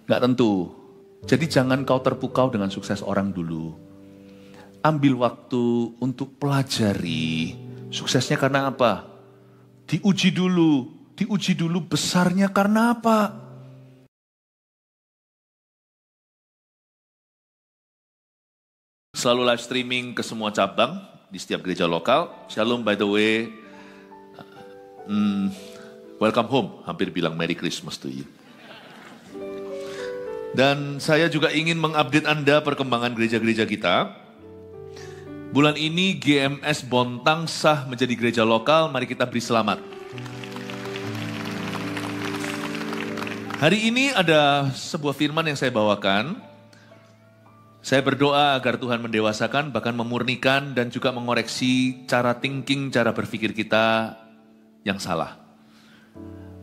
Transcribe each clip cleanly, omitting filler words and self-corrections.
Nggak tentu. Jadi jangan kau terpukau dengan sukses orang dulu. Ambil waktu untuk pelajari suksesnya karena apa. Diuji dulu besarnya karena apa. Selalu live streaming ke semua cabang di setiap gereja lokal. Shalom by the way. Welcome home. Hampir bilang Merry Christmas to you. Dan saya juga ingin mengupdate Anda perkembangan gereja-gereja kita. Bulan ini GMS Bontang sah menjadi gereja lokal, mari kita beri selamat. Hari ini ada sebuah firman yang saya bawakan. Saya berdoa agar Tuhan mendewasakan, bahkan memurnikan dan juga mengoreksi cara thinking, cara berpikir kita yang salah.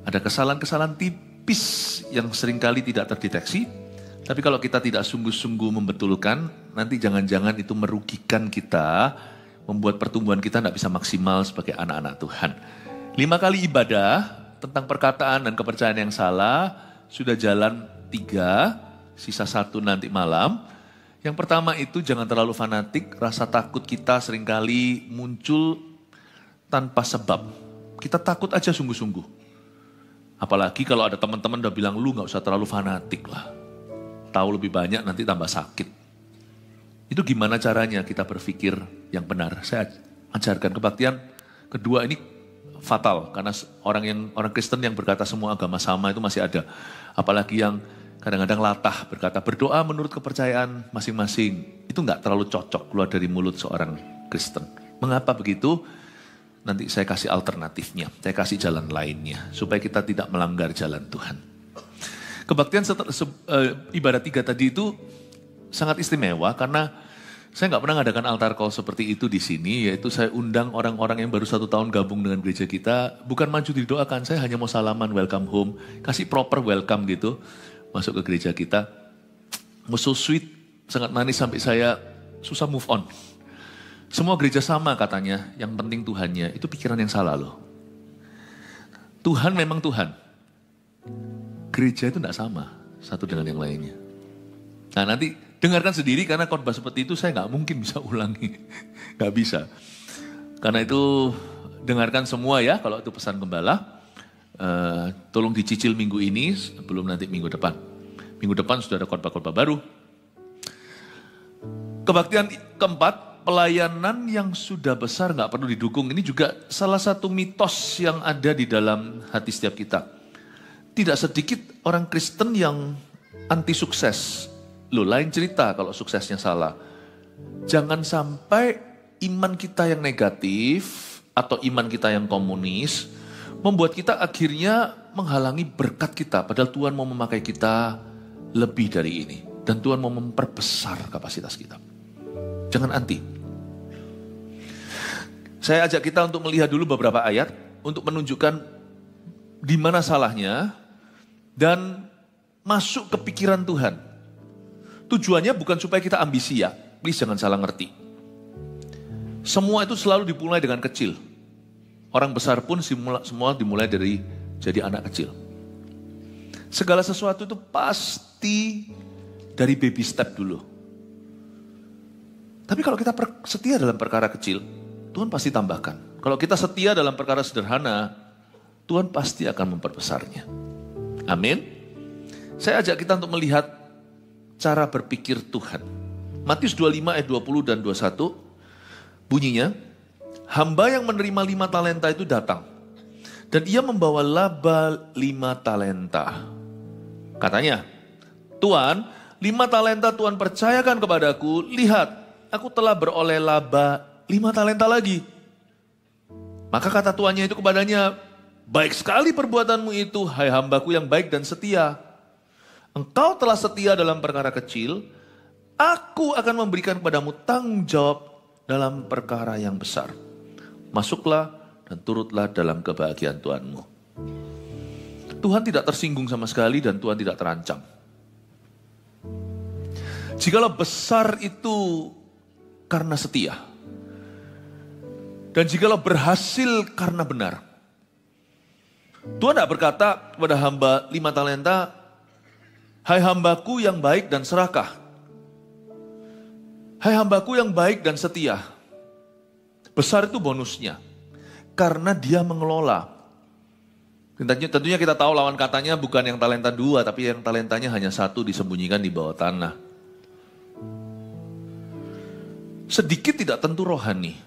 Ada kesalahan-kesalahan tipis yang seringkali tidak terdeteksi. Tapi kalau kita tidak sungguh-sungguh membetulkan, nanti jangan-jangan itu merugikan kita, membuat pertumbuhan kita tidak bisa maksimal sebagai anak-anak Tuhan. 5 kali ibadah tentang perkataan dan kepercayaan yang salah, sudah jalan 3, sisa 1 nanti malam. Yang pertama itu jangan terlalu fanatik, rasa takut kita seringkali muncul tanpa sebab. Kita takut aja sungguh-sungguh. Apalagi kalau ada teman-teman udah bilang, lu gak usah terlalu fanatik lah. Tahu lebih banyak nanti tambah sakit. Itu gimana caranya kita berpikir yang benar. Saya ajarkan kebaktian. Kedua ini fatal karena orang Kristen yang berkata semua agama sama itu masih ada. Apalagi yang kadang-kadang latah berkata berdoa menurut kepercayaan masing-masing. Itu nggak terlalu cocok keluar dari mulut seorang Kristen. Mengapa begitu? Nanti saya kasih alternatifnya. Saya kasih jalan lainnya supaya kita tidak melanggar jalan Tuhan. Kebaktian ibadah 3 tadi itu sangat istimewa karena saya nggak pernah ngadakan altar call seperti itu di sini, yaitu saya undang orang-orang yang baru 1 tahun gabung dengan gereja kita, bukan maju didoakan, saya hanya mau salaman, welcome home, kasih proper welcome gitu, masuk ke gereja kita. Was so sweet, sangat manis sampai saya susah move on. Semua gereja sama katanya, yang penting Tuhannya, itu pikiran yang salah loh. Tuhan memang Tuhan. Gereja itu tidak sama satu dengan yang lainnya. Nah nanti dengarkan sendiri karena khotbah seperti itu saya nggak mungkin bisa ulangi. Nggak bisa. Karena itu dengarkan semua ya kalau itu pesan gembala. Tolong dicicil minggu ini sebelum nanti minggu depan. Minggu depan sudah ada khotbah-khotbah baru. Kebaktian keempat, pelayanan yang sudah besar nggak perlu didukung. Ini juga salah satu mitos yang ada di dalam hati setiap kita. Tidak sedikit orang Kristen yang anti sukses. Loh, lain cerita kalau suksesnya salah. Jangan sampai iman kita yang negatif atau iman kita yang komunis membuat kita akhirnya menghalangi berkat kita. Padahal Tuhan mau memakai kita lebih dari ini. Dan Tuhan mau memperbesar kapasitas kita. Jangan anti. Saya ajak kita untuk melihat dulu beberapa ayat untuk menunjukkan di mana salahnya dan masuk ke pikiran Tuhan. Tujuannya bukan supaya kita ambisi ya, please jangan salah ngerti. Semua itu selalu dimulai dengan kecil. Orang besar pun semua dimulai dari jadi anak kecil. Segala sesuatu itu pasti dari baby step dulu. Tapi kalau kita setia dalam perkara kecil, Tuhan pasti tambahkan. Kalau kita setia dalam perkara sederhana, Tuhan pasti akan memperbesarnya. Amin. Saya ajak kita untuk melihat cara berpikir Tuhan. Matius 25 ayat 20 dan 21 bunyinya, hamba yang menerima 5 talenta itu datang. Dan ia membawa laba 5 talenta. Katanya, Tuhan, 5 talenta Tuhan percayakan kepadaku, lihat, aku telah beroleh laba 5 talenta lagi. Maka kata tuannya itu kepadanya, baik sekali perbuatanmu itu, hai hambaku yang baik dan setia. Engkau telah setia dalam perkara kecil, aku akan memberikan kepadamu tanggung jawab dalam perkara yang besar. Masuklah dan turutlah dalam kebahagiaan Tuhanmu. Tuhan tidak tersinggung sama sekali dan Tuhan tidak terancam. Jikalau besar itu karena setia, dan jikalau berhasil karena benar, Tuhan tidak berkata kepada hamba 5 talenta, Hai hambaku yang baik dan serakah. Hai hambaku yang baik dan setia. Besar itu bonusnya. Karena dia mengelola. Tentunya kita tahu lawan katanya bukan yang talenta 2, tapi yang talentanya hanya 1 disembunyikan di bawah tanah. Sedikit tidak tentu rohani.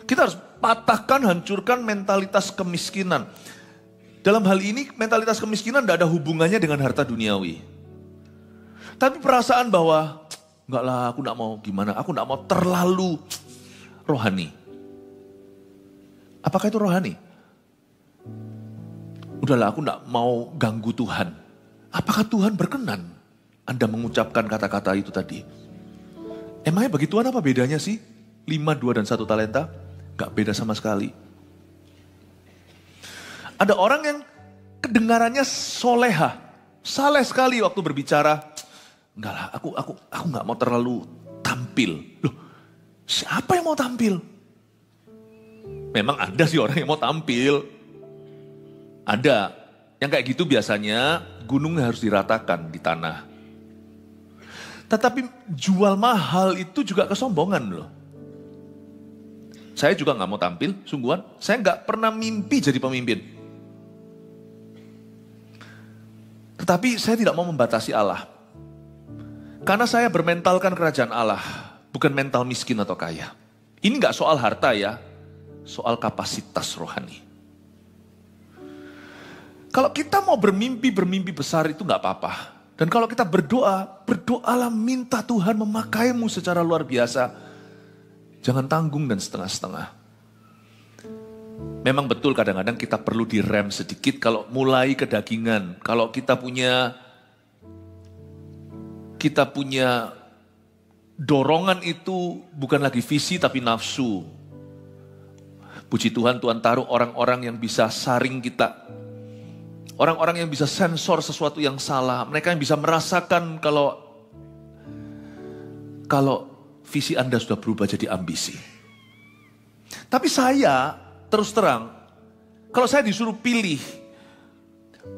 Kita harus patahkan, hancurkan mentalitas kemiskinan. Dalam hal ini mentalitas kemiskinan tidak ada hubungannya dengan harta duniawi. Tapi perasaan bahwa, enggak lah aku enggak mau gimana, aku enggak mau terlalu rohani. Apakah itu rohani? Udahlah aku enggak mau ganggu Tuhan. Apakah Tuhan berkenan Anda mengucapkan kata-kata itu tadi? Emangnya bagi Tuhan apa bedanya sih? 5, 2, dan 1 talenta? Enggak beda sama sekali. Ada orang yang kedengarannya soleha, saleh sekali waktu berbicara. Enggak lah, aku enggak mau terlalu tampil. Loh, siapa yang mau tampil? Memang ada sih orang yang mau tampil. Ada. Yang kayak gitu biasanya gunungnya harus diratakan di tanah. Tetapi jual mahal itu juga kesombongan loh. Saya juga enggak mau tampil, sungguhan. Saya enggak pernah mimpi jadi pemimpin. Tetapi saya tidak mau membatasi Allah. Karena saya bermentalkan kerajaan Allah. Bukan mental miskin atau kaya. Ini gak soal harta ya. Soal kapasitas rohani. Kalau kita mau bermimpi besar itu gak apa-apa. Dan kalau kita berdoalah minta Tuhan memakaimu secara luar biasa. Jangan tanggung dan setengah-setengah. Memang betul kadang-kadang kita perlu direm sedikit kalau mulai kedagingan. Kalau kita punya dorongan itu bukan lagi visi tapi nafsu. Puji Tuhan, Tuhan taruh orang-orang yang bisa saring kita. Orang-orang yang bisa sensor sesuatu yang salah. Mereka yang bisa merasakan kalau visi Anda sudah berubah jadi ambisi. Tapi saya terus terang, kalau saya disuruh pilih,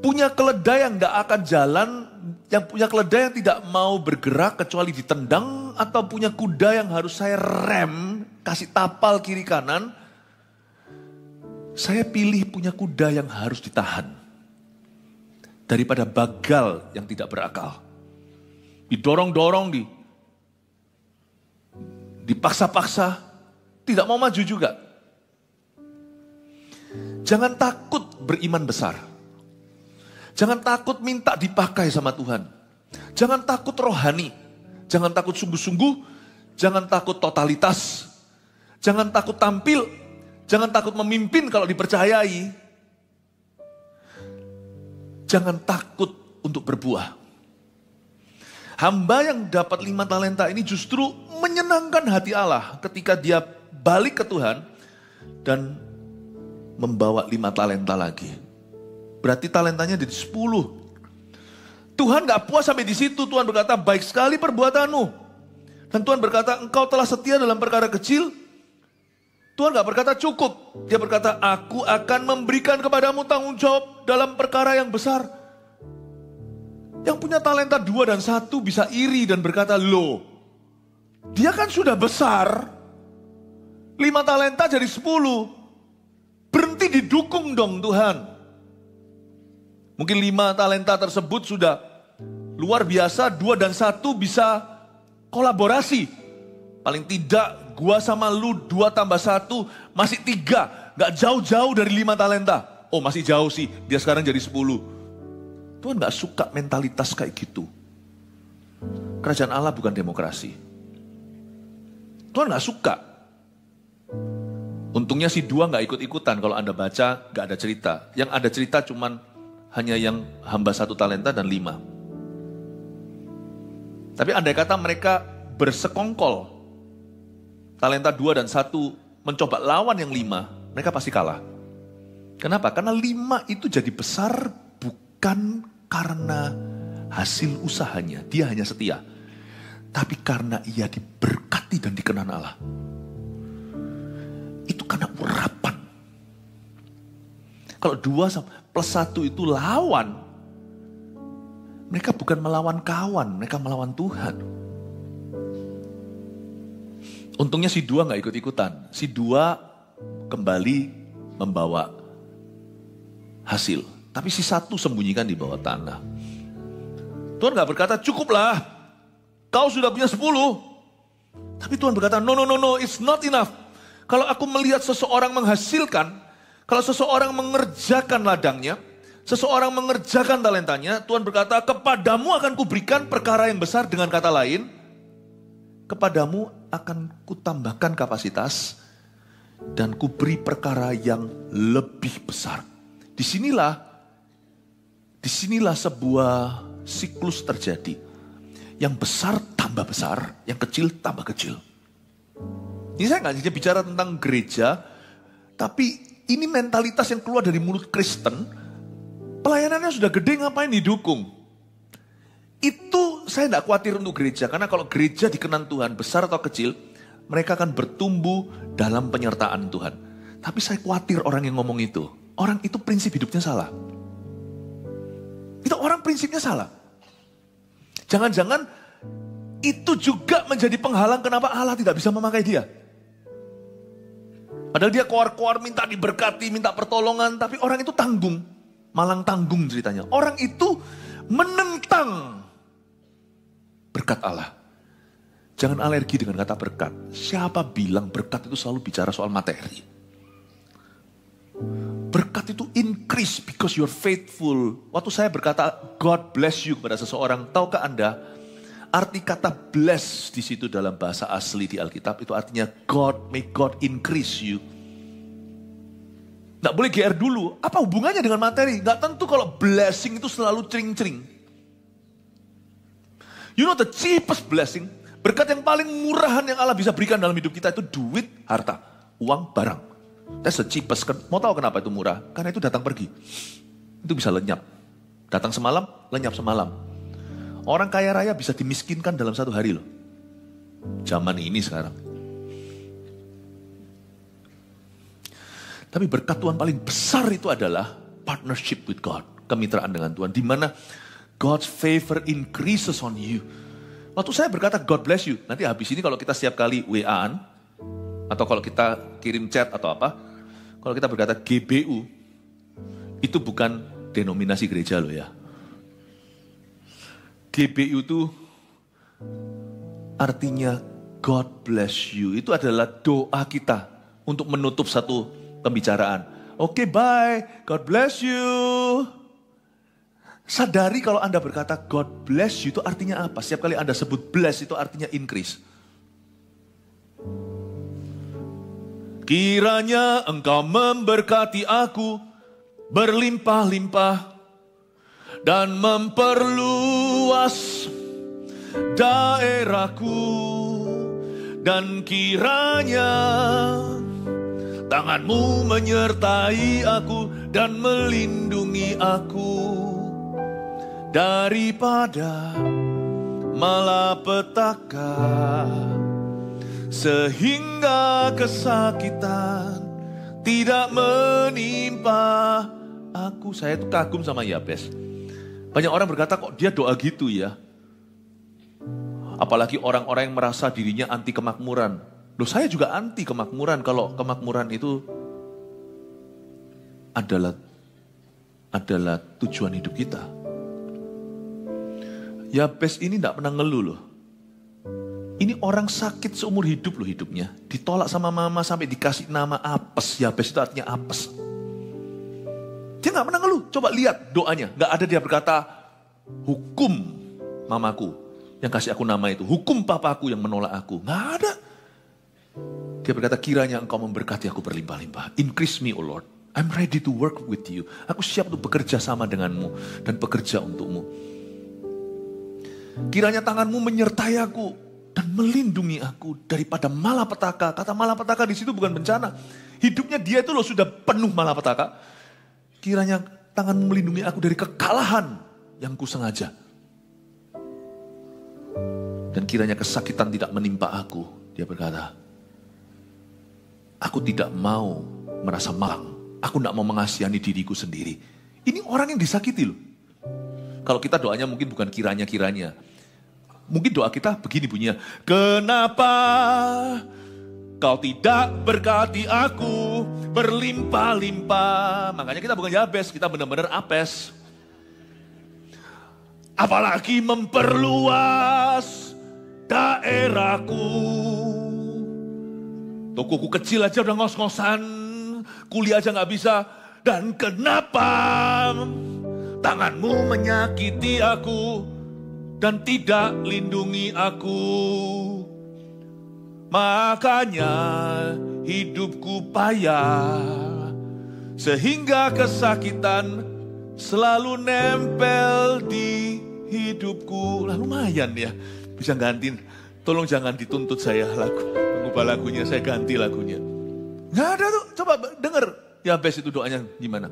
punya keledai yang gak akan jalan, yang punya keledai yang tidak mau bergerak kecuali ditendang, atau punya kuda yang harus saya rem, kasih tapal kiri kanan, saya pilih punya kuda yang harus ditahan. Daripada bagal yang tidak berakal. Didorong-dorong, dipaksa-paksa, tidak mau maju juga. Jangan takut beriman besar. Jangan takut minta dipakai sama Tuhan. Jangan takut rohani. Jangan takut sungguh-sungguh. Jangan takut totalitas. Jangan takut tampil. Jangan takut memimpin kalau dipercayai. Jangan takut untuk berbuah. Hamba yang dapat 5 talenta ini justru menyenangkan hati Allah ketika dia balik ke Tuhan dan membawa 5 talenta lagi. Berarti talentanya jadi 10. Tuhan gak puas sampai di situ. Tuhan berkata, baik sekali perbuatanmu. Dan Tuhan berkata, engkau telah setia dalam perkara kecil. Tuhan gak berkata cukup. Dia berkata, aku akan memberikan kepadamu tanggung jawab dalam perkara yang besar. Yang punya talenta 2 dan 1 bisa iri dan berkata, loh, dia kan sudah besar. 5 talenta jadi 10. Berhenti didukung dong Tuhan. Mungkin 5 talenta tersebut sudah luar biasa, 2 dan 1 bisa kolaborasi. Paling tidak gua sama lu 2 tambah 1 masih 3. Gak jauh-jauh dari 5 talenta. Oh masih jauh sih, dia sekarang jadi 10. Tuhan gak suka mentalitas kayak gitu. Kerajaan Allah bukan demokrasi. Tuhan gak suka. Untungnya si 2 gak ikut-ikutan. Kalau Anda baca gak ada cerita. Yang ada cerita cuman hanya yang hamba 1 talenta dan 5. Tapi andai kata mereka bersekongkol. Talenta 2 dan 1 mencoba lawan yang 5. Mereka pasti kalah. Kenapa? Karena 5 itu jadi besar bukan karena hasil usahanya. Dia hanya setia. Tapi karena ia diberkati dan dikenan Allah. Itu karena urapan. Kalau 2 plus 1 itu lawan. Mereka bukan melawan kawan, mereka melawan Tuhan. Untungnya si dua gak ikut-ikutan. Si dua kembali membawa hasil. Tapi si satu sembunyikan di bawah tanah. Tuhan gak berkata, cukuplah, kau sudah punya 10. Tapi Tuhan berkata, no, it's not enough. Kalau aku melihat seseorang menghasilkan, kalau seseorang mengerjakan ladangnya, seseorang mengerjakan talentanya, Tuhan berkata, kepadamu akan kuberikan perkara yang besar. Dengan kata lain, kepadamu akan kutambahkan kapasitas dan kuberi perkara yang lebih besar. Disinilah sebuah siklus terjadi. Yang besar tambah besar, yang kecil tambah kecil. Ini saya nggak bicara tentang gereja, tapi ini mentalitas yang keluar dari mulut Kristen. Pelayanannya sudah gede, ngapain didukung? Itu saya tidak khawatir untuk gereja, karena kalau gereja dikenan Tuhan besar atau kecil, mereka akan bertumbuh dalam penyertaan Tuhan. Tapi saya khawatir orang yang ngomong itu. Orang itu prinsip hidupnya salah. Itu orang prinsipnya salah. Jangan-jangan itu juga menjadi penghalang kenapa Allah tidak bisa memakai dia. Padahal dia keluar-keluar minta diberkati, minta pertolongan, tapi orang itu tanggung. Malang tanggung ceritanya. Orang itu menentang berkat Allah. Jangan alergi dengan kata berkat. Siapa bilang berkat itu selalu bicara soal materi? Berkat itu increase because you're faithful. Waktu saya berkata God bless you kepada seseorang, tahukah Anda arti kata bless di situ dalam bahasa asli di Alkitab itu artinya God, make God increase you. Nggak boleh GR dulu. Apa hubungannya dengan materi? Nggak tentu kalau blessing itu selalu cering-cering. You know the cheapest blessing, berkat yang paling murahan yang Allah bisa berikan dalam hidup kita itu duit, harta, uang, barang. That's the cheapest. Mau tahu kenapa itu murah? Karena itu datang pergi. Itu bisa lenyap. Datang semalam, lenyap semalam. Orang kaya raya bisa dimiskinkan dalam satu hari loh. Zaman ini sekarang. Tapi berkat Tuhan paling besar itu adalah partnership with God. Kemitraan dengan Tuhan. Di mana God's favor increases on you. Waktu saya berkata God bless you. Nanti habis ini kalau kita setiap kali WA-an. Atau kalau kita kirim chat atau apa. Kalau kita berkata GBU. Itu bukan denominasi gereja loh ya. GBU itu artinya God bless you. Itu adalah doa kita untuk menutup satu pembicaraan. Oke, bye. God bless you. Sadari kalau Anda berkata God bless you itu artinya apa? Setiap kali Anda sebut bless itu artinya increase. Kiranya Engkau memberkati aku berlimpah-limpah dan memperluas daerahku, dan kiranya tangan-Mu menyertai aku dan melindungi aku daripada malapetaka, sehingga kesakitan tidak menimpa aku. Saya tuh kagum sama Yabes. Banyak orang berkata kok dia doa gitu ya. Apalagi orang-orang yang merasa dirinya anti kemakmuran. Loh, saya juga anti kemakmuran kalau kemakmuran itu adalah tujuan hidup kita. Yabes ini tidak pernah ngeluh loh. Ini orang sakit seumur hidup loh hidupnya. Ditolak sama mama sampai dikasih nama apes. Yabes itu artinya apes. Dia gak pernah ngeluh. Coba lihat doanya. Gak ada dia berkata, hukum mamaku yang kasih aku nama itu. Hukum papaku yang menolak aku. Gak ada. Dia berkata, kiranya Engkau memberkati aku berlimpah-limpah. Increase me, O Lord. I'm ready to work with you. Aku siap untuk bekerja sama denganmu dan bekerja untukmu. Kiranya tangan-Mu menyertai aku dan melindungi aku daripada malapetaka. Kata malapetaka di situ bukan bencana. Hidupnya dia itu loh sudah penuh malapetaka. Kiranya tangan-Mu melindungi aku dari kekalahan yang kusengaja. Dan kiranya kesakitan tidak menimpa aku. Dia berkata, aku tidak mau merasa malang. Aku tidak mau mengasihani diriku sendiri. Ini orang yang disakiti loh. Kalau kita doanya mungkin bukan kiranya-kiranya. Mungkin doa kita begini bunyinya. Kenapa kau tidak berkati aku berlimpah-limpah. Makanya kita bukan Yabes, kita benar-benar Apes. Apalagi memperluas daerahku. Tokoku kecil aja udah ngos-ngosan, kuliah aja gak bisa. Dan kenapa tanganmu menyakiti aku dan tidak lindungi aku. Makanya hidupku payah, sehingga kesakitan selalu nempel di hidupku. Lah lumayan ya, bisa gantiin. Tolong jangan dituntut saya mengubah lagunya, saya ganti lagunya. Nggak ada tuh, coba denger. Yabes itu doanya gimana?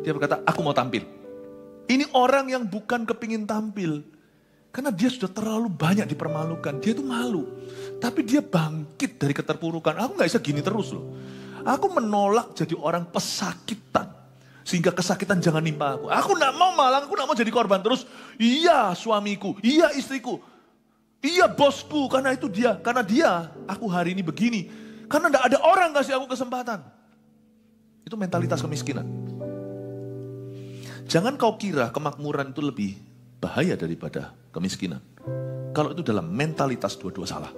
Dia berkata, aku mau tampil. Ini orang yang bukan kepingin tampil. Karena dia sudah terlalu banyak dipermalukan. Dia itu malu. Tapi dia bangkit dari keterpurukan. Aku gak bisa gini terus loh. Aku menolak jadi orang pesakitan. Sehingga kesakitan jangan nimpa aku. Aku gak mau malang, aku gak mau jadi korban terus. Iya suamiku, iya istriku. Iya bosku, karena itu dia. Karena dia, aku hari ini begini. Karena gak ada orang kasih aku kesempatan. Itu mentalitas kemiskinan. Jangan kau kira kemakmuran itu lebih bahaya daripada kemiskinan. Kalau itu dalam mentalitas dua-dua salah.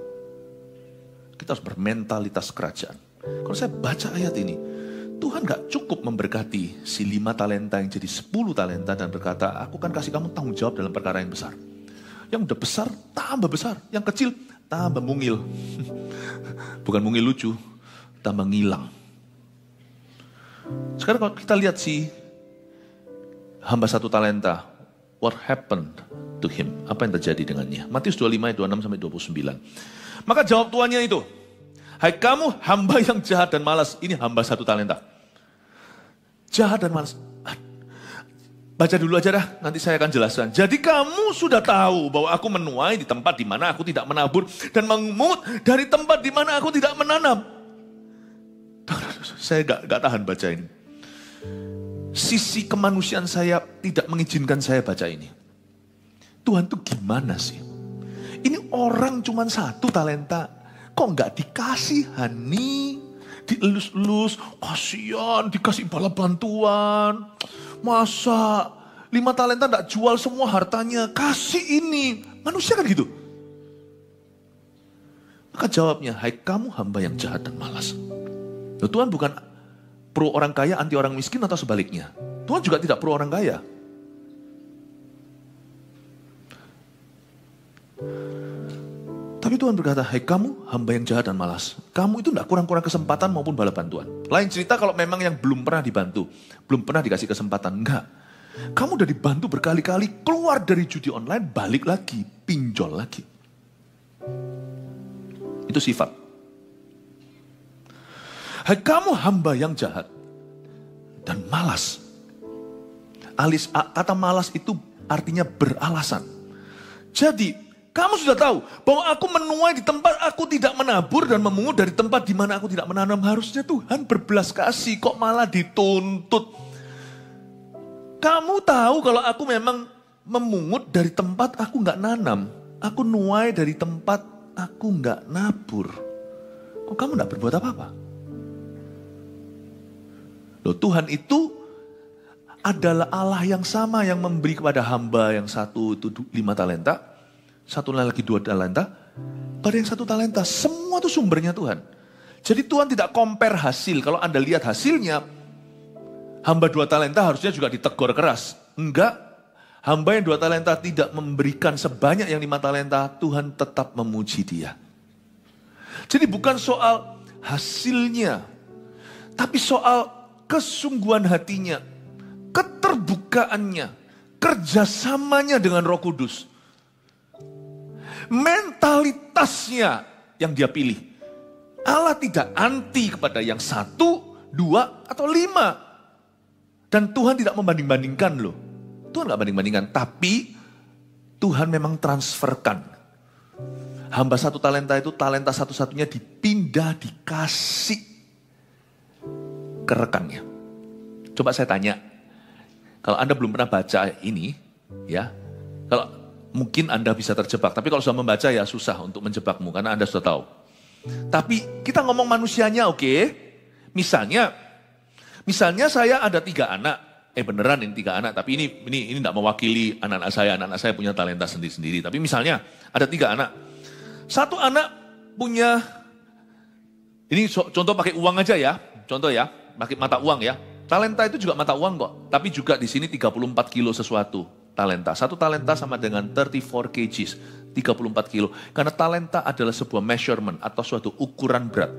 Kita harus bermentalitas kerajaan. Kalau saya baca ayat ini, Tuhan gak cukup memberkati si 5 talenta yang jadi 10 talenta dan berkata, aku kan kasih kamu tanggung jawab dalam perkara yang besar. Yang udah besar, tambah besar. Yang kecil, tambah mungil. Bukan mungil lucu, tambah ngilang. Sekarang kalau kita lihat si hamba 1 talenta, what happened to him? Apa yang terjadi dengannya? Matius 25 ayat 26 sampai 29. Maka jawab tuannya itu, hai kamu hamba yang jahat dan malas. Ini hamba 1 talenta. Jahat dan malas. Baca dulu aja dah, nanti saya akan jelaskan. Jadi kamu sudah tahu bahwa aku menuai di tempat di mana aku tidak menabur dan memungut dari tempat di mana aku tidak menanam. Saya gak tahan baca ini. Sisi kemanusiaan saya tidak mengizinkan saya baca ini. Tuhan tuh gimana sih? Ini orang cuma 1 talenta. Kok gak dikasihani? Dielus-elus, kasihan, dikasih bala bantuan. Masa 5 talenta gak jual semua hartanya? Kasih ini. Manusia kan gitu. Maka jawabnya, hai kamu hamba yang jahat dan malas. Loh, Tuhan bukan pro orang kaya, anti orang miskin atau sebaliknya. Tuhan juga tidak pro orang kaya. Tapi Tuhan berkata, hai kamu hamba yang jahat dan malas. Kamu itu tidak kurang-kurang kesempatan maupun bala bantuan. Lain cerita kalau memang yang belum pernah dibantu. Belum pernah dikasih kesempatan. Enggak. Kamu udah dibantu berkali-kali, keluar dari judi online, balik lagi, pinjol lagi. Itu sifat. Hai kamu hamba yang jahat dan malas. Kata malas itu artinya beralasan. Jadi, kamu sudah tahu bahwa aku menuai di tempat aku tidak menabur dan memungut dari tempat di mana aku tidak menanam. Harusnya Tuhan berbelas kasih, kok malah dituntut. Kamu tahu kalau aku memang memungut dari tempat aku nggak nanam. Aku nuai dari tempat aku nggak nabur. Kok kamu nggak berbuat apa-apa? Loh, Tuhan itu adalah Allah yang sama yang memberi kepada hamba yang 1 itu 5 talenta, 1 lagi 2 talenta, pada yang 1 talenta, semua itu sumbernya Tuhan. Jadi Tuhan tidak compare hasil. Kalau Anda lihat hasilnya, hamba 2 talenta harusnya juga ditegur keras. Enggak, hamba yang 2 talenta tidak memberikan sebanyak yang 5 talenta, Tuhan tetap memuji dia. Jadi bukan soal hasilnya, tapi soal kesungguhan hatinya, keterbukaannya, kerjasamanya dengan Roh Kudus. Mentalitasnya yang dia pilih. Allah tidak anti kepada yang 1, 2, atau 5. Dan Tuhan tidak membanding-bandingkan loh. Tuhan gak banding-bandingkan, tapi Tuhan memang transferkan. Hamba 1 talenta itu talenta satu-satunya dipindah, dikasih ke rekannya. Coba saya tanya, kalau Anda belum pernah baca ini, Ya, kalau mungkin Anda bisa terjebak, tapi kalau sudah membaca ya susah untuk menjebakmu karena Anda sudah tahu. Tapi kita ngomong manusianya, oke? Misalnya saya ada 3 anak. Beneran ini 3 anak, tapi ini tidak mewakili anak-anak saya. Anak-anak saya punya talenta sendiri-sendiri. Tapi misalnya ada 3 anak. Satu anak punya, ini contoh pakai uang aja ya. Contoh ya, pakai mata uang ya. Talenta itu juga mata uang kok. Tapi juga di sini 34 kilo sesuatu talenta. Satu talenta sama dengan 34 kgs. 34 kilo. Karena talenta adalah sebuah measurement atau suatu ukuran berat.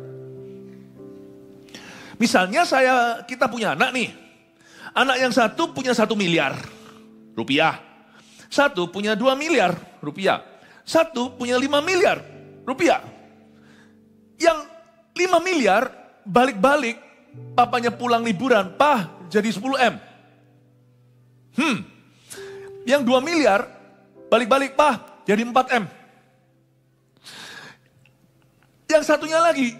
Misalnya kita punya anak nih. Anak yang satu punya 1 miliar rupiah. Satu punya 2 miliar rupiah. Satu punya 5 miliar rupiah. Yang 5 miliar balik-balik papanya pulang liburan. Pah jadi 10 M. Yang 2 miliar balik-balik pah jadi 4 M. Yang satunya lagi,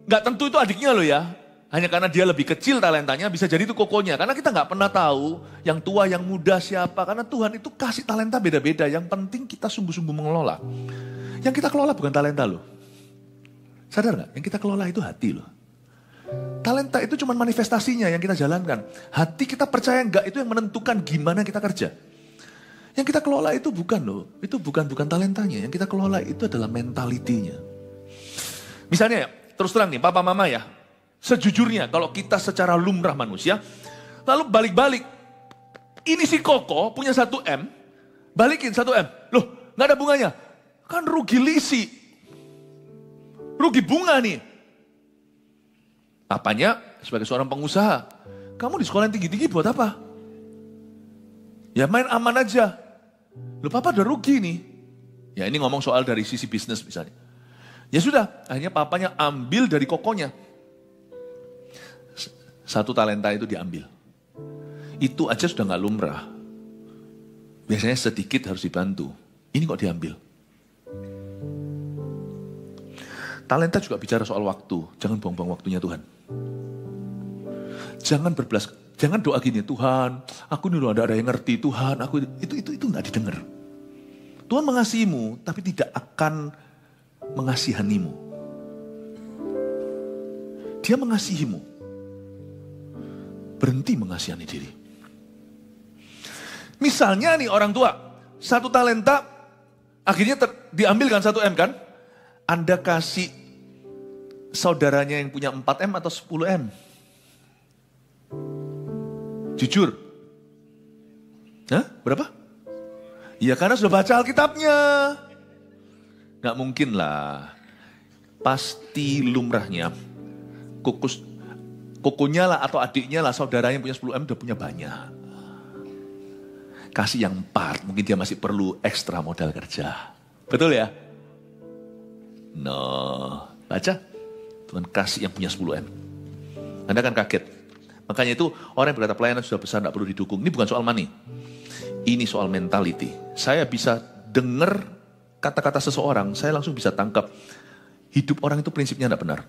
gak tentu itu adiknya loh ya. Hanya karena dia lebih kecil talentanya, bisa jadi itu kokonya. Karena kita gak pernah tahu yang tua, yang muda siapa. Karena Tuhan itu kasih talenta beda-beda. Yang penting kita sungguh-sungguh mengelola. Yang kita kelola bukan talenta loh. Sadar gak? Yang kita kelola itu hati loh. Talenta itu cuma manifestasinya yang kita jalankan. Hati kita percaya enggak itu yang menentukan gimana kita kerja. Yang kita kelola itu bukan loh. Itu bukan talentanya. Yang kita kelola itu adalah mentalitinya. Misalnya ya, terus terang nih, papa mama ya. Sejujurnya kalau kita secara lumrah manusia, lalu balik-balik. Ini si Koko punya 1 M, balikin 1 M. Loh, gak ada bunganya. Kan rugi lisi. Rugi bunga nih. Apanya? Sebagai seorang pengusaha. Kamu di sekolah yang tinggi-tinggi buat apa? Ya main aman aja. Loh papa udah rugi nih. Ya ini ngomong soal dari sisi bisnis misalnya. Ya sudah, akhirnya papanya ambil dari kokonya. 1 talenta itu diambil. Itu aja sudah gak lumrah. Biasanya sedikit harus dibantu. Ini kok diambil. Talenta juga bicara soal waktu. Jangan buang-buang waktunya Tuhan. Jangan doa gini, Tuhan, aku ini loh ada yang ngerti, Tuhan, aku itu gak didengar. Tuhan mengasihimu, tapi tidak akan mengasihanimu. Dia mengasihimu. Berhenti mengasihani diri. Misalnya nih orang tua, 1 talenta, akhirnya diambilkan 1 M kan? Anda kasih saudaranya yang punya 4 M atau 10 M? Jujur. Hah? Berapa? Ya karena sudah baca Alkitabnya. Gak mungkin lah. Pasti lumrahnya. Kokonya lah atau adiknya lah, saudaranya punya 10 M udah punya banyak. Kasih yang 4, mungkin dia masih perlu ekstra modal kerja. Betul ya? No, baca. Tuhan kasih yang punya 10 M. Anda kan kaget. Makanya itu orang yang berkata pelayanan sudah besar, tidak perlu didukung. Ini bukan soal money. Ini soal mentality. Saya bisa dengar kata-kata seseorang, saya langsung bisa tangkap. Hidup orang itu prinsipnya tidak benar.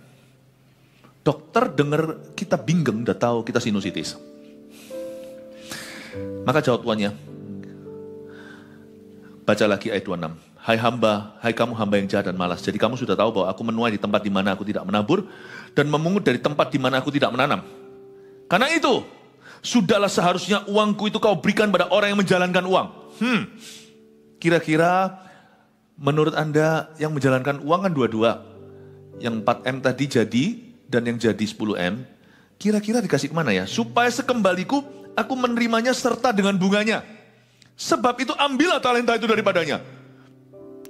Dokter dengar kita bingung, udah tahu kita sinusitis. Maka jawab tuannya. Baca lagi ayat 26. Hai kamu hamba yang jahat dan malas. Jadi kamu sudah tahu bahwa aku menuai di tempat di mana aku tidak menabur. Dan memungut dari tempat di mana aku tidak menanam. Karena itu, sudahlah seharusnya uangku itu kau berikan pada orang yang menjalankan uang. Kira-kira menurut Anda yang menjalankan uang kan dua-dua. Yang 4 M tadi jadi dan yang jadi 10 M. Kira-kira dikasih kemana ya? Supaya sekembaliku aku menerimanya serta dengan bunganya. Sebab itu ambillah talenta itu daripadanya.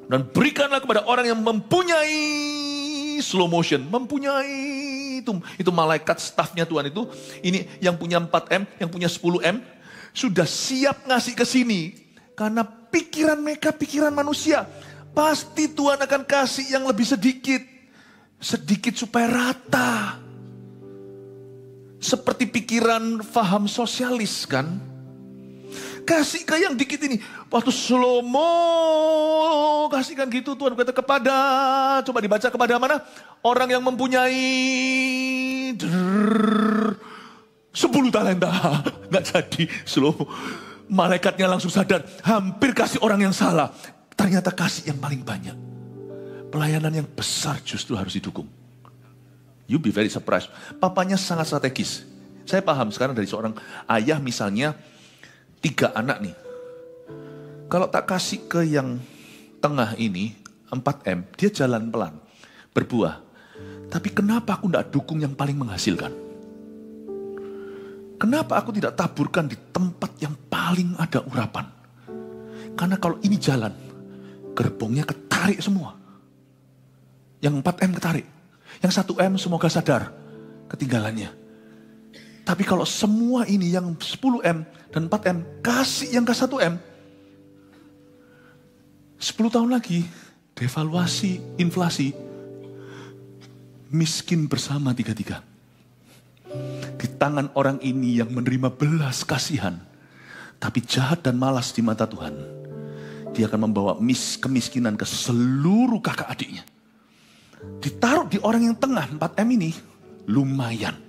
Dan berikanlah kepada orang yang mempunyai slow motion. Mempunyai itu malaikat stafnya Tuhan itu. Ini yang punya 4 M, yang punya 10 M. Sudah siap ngasih ke sini. Karena pikiran mereka, pikiran manusia. Pasti Tuhan akan kasih yang lebih sedikit. Sedikit supaya rata. Seperti pikiran faham sosialis kan. Kasih ke yang dikit ini. Waktu Salomo kasihkan gitu Tuhan kata kepada. Coba dibaca kepada mana? Orang yang mempunyai 10 talenta. Nggak jadi Salomo. Malaikatnya langsung sadar, hampir kasih orang yang salah. Ternyata kasih yang paling banyak. Pelayanan yang besar justru harus didukung. You be very surprised. Papanya sangat strategis. Saya paham sekarang dari seorang ayah misalnya 3 anak nih. Kalau tak kasih ke yang tengah ini 4M, dia jalan pelan, berbuah. Tapi kenapa aku tidak dukung yang paling menghasilkan? Kenapa aku tidak taburkan di tempat yang paling ada urapan? Karena kalau ini jalan, gerbongnya ketarik semua. Yang 4M ketarik. Yang 1M semoga sadar ketinggalannya. Tapi kalau semua ini yang 10M dan 4M kasih yang ke 1M, 10 tahun lagi devaluasi, inflasi, miskin bersama 3-3. Di tangan orang ini yang menerima belas kasihan, tapi jahat dan malas di mata Tuhan, dia akan membawa kemiskinan ke seluruh kakak adiknya. Ditaruh di orang yang tengah 4M ini, lumayan.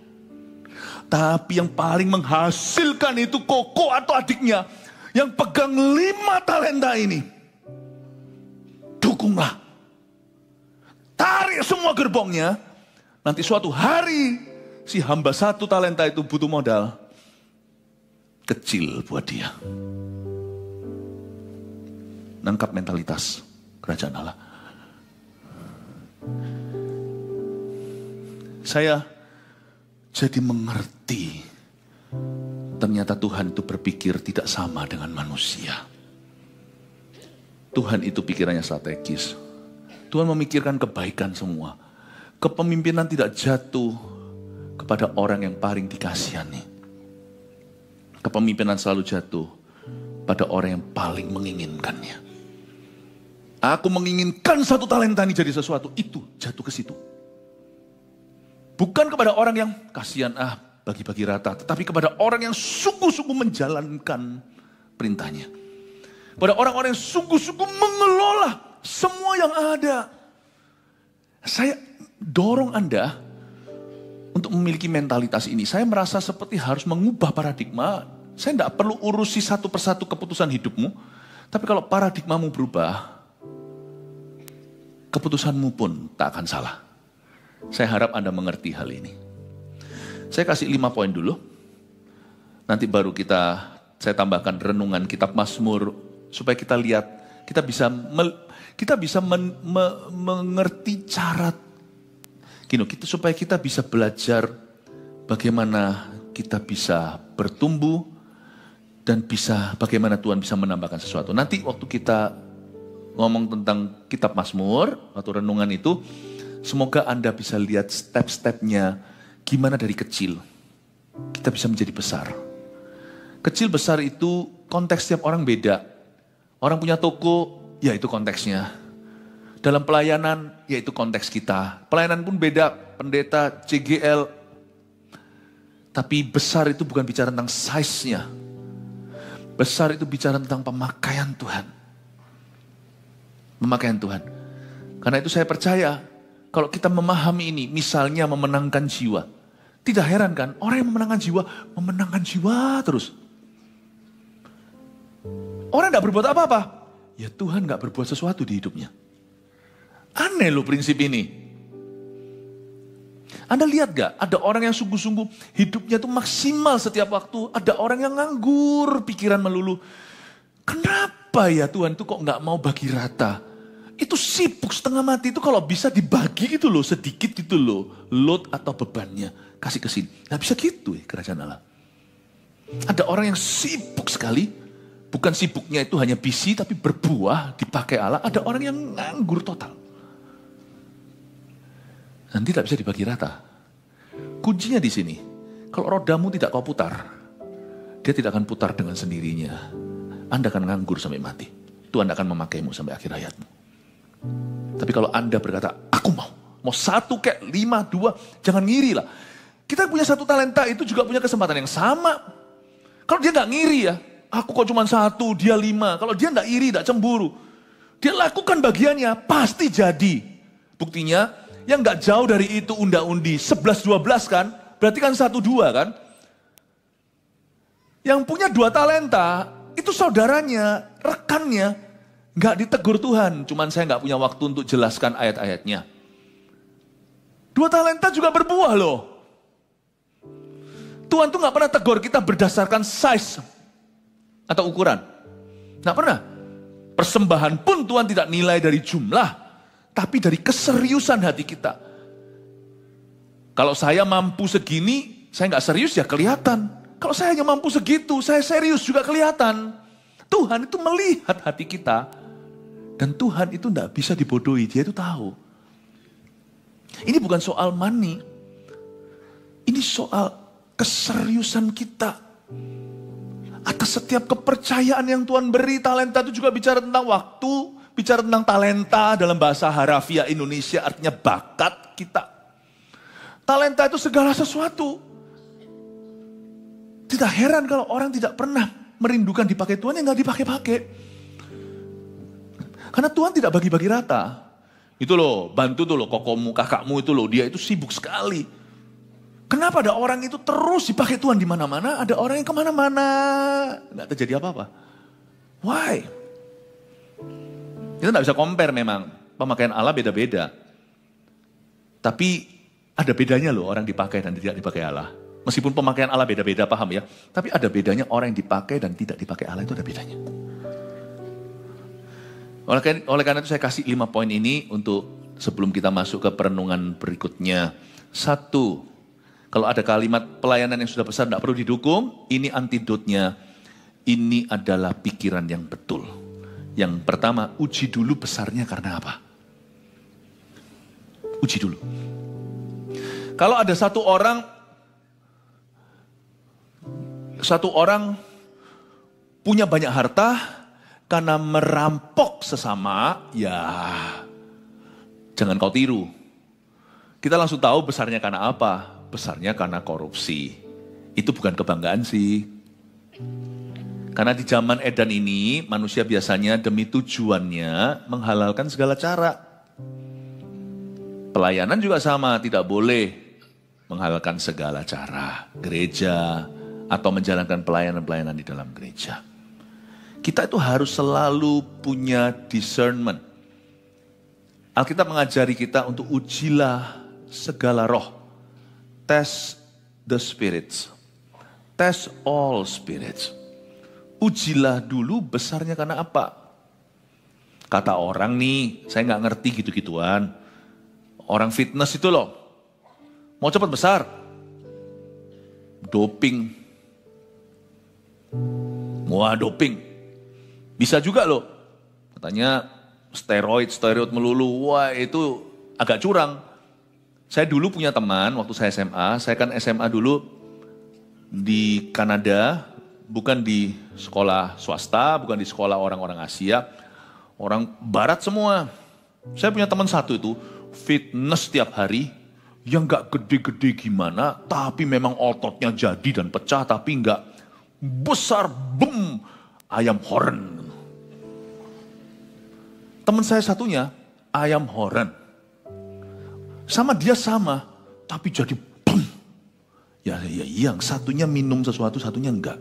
Tapi yang paling menghasilkan itu Koko atau adiknya yang pegang 5 talenta ini. Dukunglah. Tarik semua gerbongnya. Nanti suatu hari si hamba 1 talenta itu butuh modal. Kecil buat dia. Nangkap mentalitas kerajaan Allah. Saya jadi mengerti, ternyata Tuhan itu berpikir tidak sama dengan manusia. Tuhan itu pikirannya strategis. Tuhan memikirkan kebaikan semua. Kepemimpinan tidak jatuh kepada orang yang paling dikasihani. Kepemimpinan selalu jatuh pada orang yang paling menginginkannya. Aku menginginkan 1 talenta ini jadi sesuatu, itu jatuh ke situ. Bukan kepada orang yang kasihan bagi-bagi rata. Tetapi kepada orang yang sungguh-sungguh menjalankan perintahnya. Pada orang-orang yang sungguh-sungguh mengelola semua yang ada. Saya dorong Anda untuk memiliki mentalitas ini. Saya merasa seperti harus mengubah paradigma. Saya tidak perlu urusi satu persatu keputusan hidupmu. Tapi kalau paradigmamu berubah, keputusanmu pun tak akan salah. Saya harap Anda mengerti hal ini. Saya kasih 5 poin dulu. Nanti baru saya tambahkan renungan kitab Mazmur. Supaya kita lihat, kita bisa mengerti cara. Supaya kita bisa belajar bagaimana kita bisa bertumbuh. Dan bagaimana Tuhan bisa menambahkan sesuatu. Nanti waktu kita ngomong tentang kitab Mazmur, atau renungan itu, semoga Anda bisa lihat step-stepnya gimana dari kecil. Kita bisa menjadi besar. Kecil besar itu konteks setiap orang beda. Orang punya toko, ya itu konteksnya. Dalam pelayanan, ya itu konteks kita. Pelayanan pun beda, pendeta, CGL. Tapi besar itu bukan bicara tentang size-nya. Besar itu bicara tentang pemakaian Tuhan. Pemakaian Tuhan. Karena itu saya percaya, kalau kita memahami ini, misalnya memenangkan jiwa. Tidak heran kan, orang yang memenangkan jiwa terus. Orang tidak berbuat apa-apa. Ya Tuhan gak berbuat sesuatu di hidupnya. Aneh loh prinsip ini. Anda lihat gak, ada orang yang sungguh-sungguh hidupnya itu maksimal setiap waktu. Ada orang yang nganggur, pikiran melulu. Kenapa ya Tuhan itu kok gak mau bagi rata? Itu sibuk setengah mati itu kalau bisa dibagi gitu loh, sedikit gitu loh. Load atau bebannya, kasih ke sini. Gak bisa gitu ya kerajaan Allah. Ada orang yang sibuk sekali, bukan sibuknya itu hanya busy tapi berbuah dipakai Allah. Ada orang yang nganggur total. Dan tidak bisa dibagi rata. Kuncinya di sini, kalau rodamu tidak kau putar, dia tidak akan putar dengan sendirinya. Anda akan nganggur sampai mati. Tuhan akan memakaimu sampai akhir hayatmu. Tapi kalau Anda berkata, aku mau 1 kayak 5, 2, jangan ngiri lah. Kita punya 1 talenta itu juga punya kesempatan yang sama. Kalau dia gak ngiri ya, aku kok cuma 1, dia 5. Kalau dia gak iri, gak cemburu, dia lakukan bagiannya, pasti jadi. Buktinya, yang gak jauh dari itu unda-undi, 11-12 kan, berarti kan 1-2 kan. Yang punya 2 talenta, itu saudaranya, rekannya, nggak ditegur Tuhan. Cuman saya nggak punya waktu untuk jelaskan ayat-ayatnya. 2 talenta juga berbuah loh. Tuhan tuh nggak pernah tegur kita berdasarkan size atau ukuran. Nggak pernah. Persembahan pun Tuhan tidak nilai dari jumlah, tapi dari keseriusan hati kita. Kalau saya mampu segini, saya nggak serius ya kelihatan. Kalau saya hanya mampu segitu, saya serius juga kelihatan. Tuhan itu melihat hati kita. Dan Tuhan itu nggak bisa dibodohi, dia itu tahu. Ini bukan soal money. Ini soal keseriusan kita. Atas setiap kepercayaan yang Tuhan beri, talenta itu juga bicara tentang waktu, bicara tentang talenta dalam bahasa harafiah Indonesia artinya bakat kita. Talenta itu segala sesuatu. Tidak heran kalau orang tidak pernah merindukan dipakai Tuhan yang gak dipakai-pakai. Karena Tuhan tidak bagi-bagi rata. Itu loh, bantu tuh loh, kokomu, kakakmu itu loh, dia itu sibuk sekali. Kenapa ada orang itu terus dipakai Tuhan di mana-mana, ada orang yang kemana-mana, nggak terjadi apa-apa. Why? Kita nggak bisa compare memang, pemakaian Allah beda-beda. Tapi ada bedanya loh orang dipakai dan tidak dipakai Allah. Meskipun pemakaian Allah beda-beda, paham ya. Tapi ada bedanya orang yang dipakai dan tidak dipakai Allah itu ada bedanya. Oleh karena itu saya kasih 5 poin ini untuk sebelum kita masuk ke perenungan berikutnya. 1, kalau ada kalimat pelayanan yang sudah besar tidak perlu didukung, ini antidotnya. Ini adalah pikiran yang betul. Yang pertama, uji dulu besarnya karena apa? Uji dulu. Kalau ada satu orang punya banyak harta karena merampok sesama, ya jangan kau tiru. Kita langsung tahu besarnya karena apa? Besarnya karena korupsi. Itu bukan kebanggaan sih. Karena di zaman edan ini manusia biasanya demi tujuannya menghalalkan segala cara. Pelayanan juga sama, tidak boleh menghalalkan segala cara. Gereja atau menjalankan pelayanan-pelayanan di dalam gereja. Kita itu harus selalu punya discernment. Alkitab mengajari kita untuk ujilah segala roh. Test the spirits. Test all spirits. Ujilah dulu besarnya karena apa? Kata orang nih, saya nggak ngerti gitu-gituan. Orang fitness itu loh, mau cepat besar, doping. Wah doping. Bisa juga loh, katanya steroid melulu, wah itu agak curang. Saya dulu punya teman, waktu saya SMA, saya kan SMA dulu di Kanada, bukan di sekolah swasta, bukan di sekolah orang-orang Asia, orang Barat semua. Saya punya teman satu itu, fitness tiap hari, yang gak gede-gede gimana, tapi memang ototnya jadi dan pecah, tapi gak besar, boom, ayam horen. Teman saya satunya, ayam horen. Sama dia sama, tapi jadi boom. Ya yang satunya minum sesuatu, satunya enggak.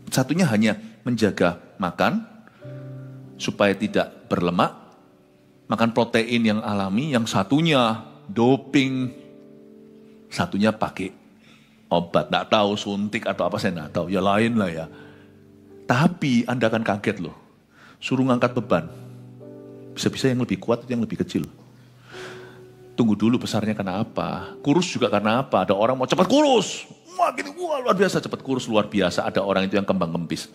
Satunya hanya menjaga makan, supaya tidak berlemak, makan protein yang alami, yang satunya doping, satunya pakai obat, nggak tahu suntik atau apa saya nggak tahu, ya lain lah ya. Tapi Anda akan kaget loh, suruh ngangkat beban, bisa-bisa yang lebih kuat itu yang lebih kecil. Tunggu dulu besarnya karena apa? Kurus juga karena apa? Ada orang mau cepat kurus, wah gini, wah luar biasa cepat kurus luar biasa. Ada orang itu yang kembang kempis.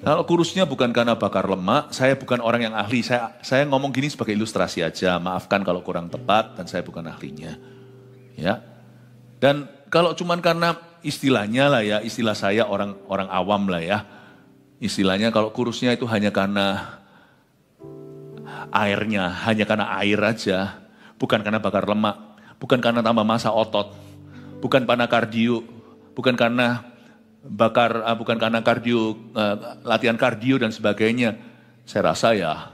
Kalau kurusnya bukan karena bakar lemak, saya bukan orang yang ahli. Saya ngomong gini sebagai ilustrasi aja. Maafkan kalau kurang tepat dan saya bukan ahlinya. Ya. Dan kalau cuman karena istilahnya lah ya, istilah saya orang awam lah ya. Istilahnya kalau kurusnya itu hanya karena airnya, hanya karena air aja. Bukan karena bakar lemak, bukan karena tambah massa otot, bukan karena kardio, bukan karena kardio, latihan kardio dan sebagainya. Saya rasa ya,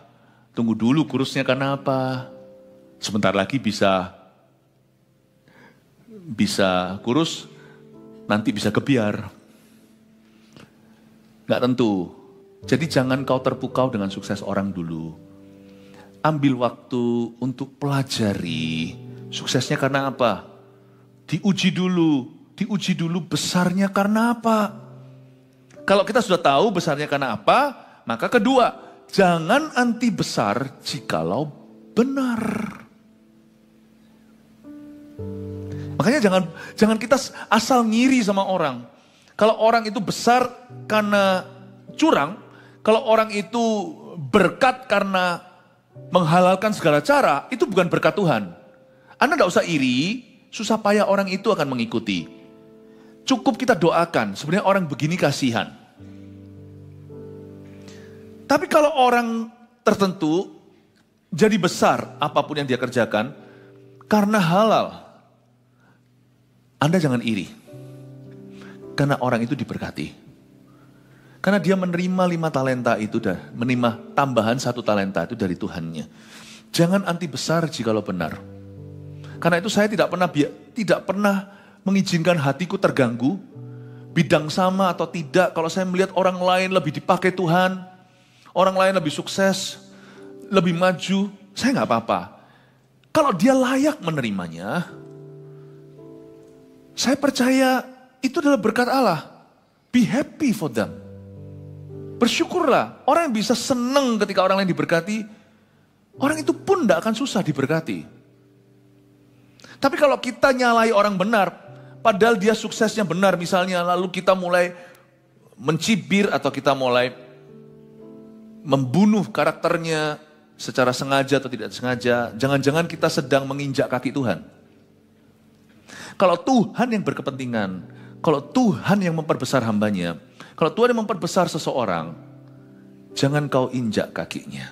tunggu dulu kurusnya karena apa. Sebentar lagi bisa kurus, nanti bisa kebiar. Nggak tentu. Jadi jangan kau terpukau dengan sukses orang dulu. Ambil waktu untuk pelajari suksesnya karena apa. Diuji dulu besarnya karena apa. Kalau kita sudah tahu besarnya karena apa, maka kedua, jangan anti besar jikalau benar. Makanya jangan kita asal ngiri sama orang. Kalau orang itu besar karena curang, kalau orang itu berkat karena menghalalkan segala cara, itu bukan berkat Tuhan. Anda tidak usah iri, susah payah orang itu akan mengikuti. Cukup kita doakan, sebenarnya orang begini kasihan. Tapi kalau orang tertentu jadi besar apapun yang dia kerjakan, karena halal, Anda jangan iri. Karena orang itu diberkati. Karena dia menerima 5 talenta itu dan menerima tambahan 1 talenta itu dari Tuhannya. Jangan anti besar jikalau benar. Karena itu saya tidak pernah mengizinkan hatiku terganggu, bidang sama atau tidak. Kalau saya melihat orang lain lebih dipakai Tuhan, orang lain lebih sukses, lebih maju, saya nggak apa-apa. Kalau dia layak menerimanya, saya percaya itu adalah berkat Allah. Be happy for them. Bersyukurlah, orang yang bisa senang ketika orang lain diberkati, orang itu pun tidak akan susah diberkati. Tapi kalau kita nyalai orang benar, padahal dia suksesnya benar misalnya, lalu kita mulai mencibir atau kita mulai membunuh karakternya secara sengaja atau tidak sengaja, jangan-jangan kita sedang menginjak kaki Tuhan. Kalau Tuhan yang berkepentingan, kalau Tuhan yang memperbesar hambanya, kalau Tuhan yang memperbesar seseorang, jangan kau injak kakinya.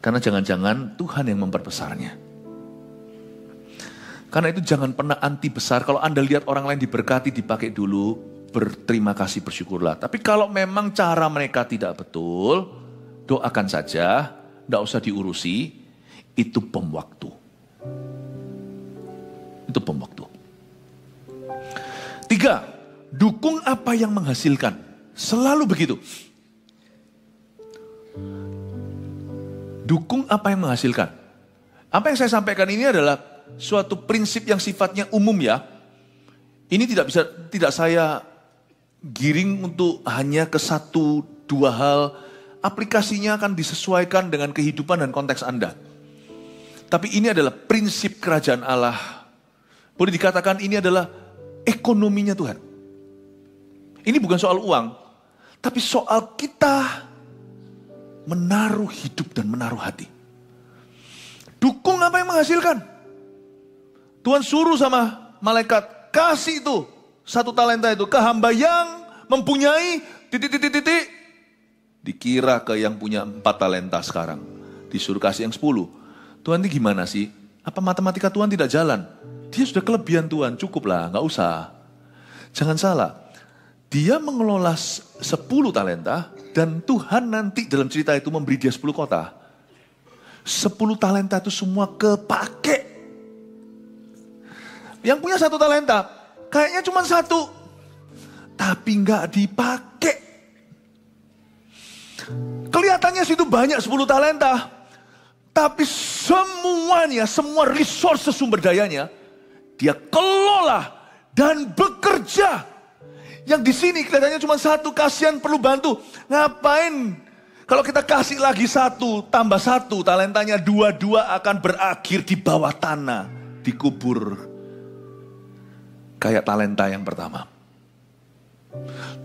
Karena jangan-jangan Tuhan yang memperbesarnya. Karena itu jangan pernah anti besar. Kalau Anda lihat orang lain diberkati, dipakai dulu, berterima kasih, bersyukurlah. Tapi kalau memang cara mereka tidak betul, doakan saja, tidak usah diurusi, itu bom waktu. Itu bom waktu. 3. Dukung apa yang menghasilkan. Selalu begitu. Dukung apa yang menghasilkan. Apa yang saya sampaikan ini adalah suatu prinsip yang sifatnya umum ya. Ini tidak saya giring untuk hanya ke 1-2 hal. Aplikasinya akan disesuaikan dengan kehidupan dan konteks Anda. Tapi ini adalah prinsip kerajaan Allah. Boleh dikatakan ini adalah ekonominya Tuhan. Ini bukan soal uang, tapi soal kita menaruh hidup dan menaruh hati. Dukung apa yang menghasilkan. Tuhan suruh sama malaikat, kasih itu 1 talenta itu ke hamba yang mempunyai titik. Dikira ke yang punya 4 talenta sekarang. Disuruh kasih yang 10. Tuhan ini gimana sih? Apa matematika Tuhan tidak jalan? Dia sudah kelebihan Tuhan, cukuplah, gak usah. Jangan salah. Dia mengelola 10 talenta dan Tuhan nanti dalam cerita itu memberi dia 10 kota. 10 talenta itu semua kepake. Yang punya 1 talenta, kayaknya cuma 1. Tapi nggak dipakai. Kelihatannya situ banyak 10 talenta. Tapi semuanya, semua resource sumber dayanya, dia kelola dan bekerja. Yang di sini kelihatannya cuma 1, kasihan perlu bantu. Ngapain? Kalau kita kasih lagi 1, tambah 1, talentanya 2 akan berakhir di bawah tanah. Dikubur. Kayak talenta yang pertama.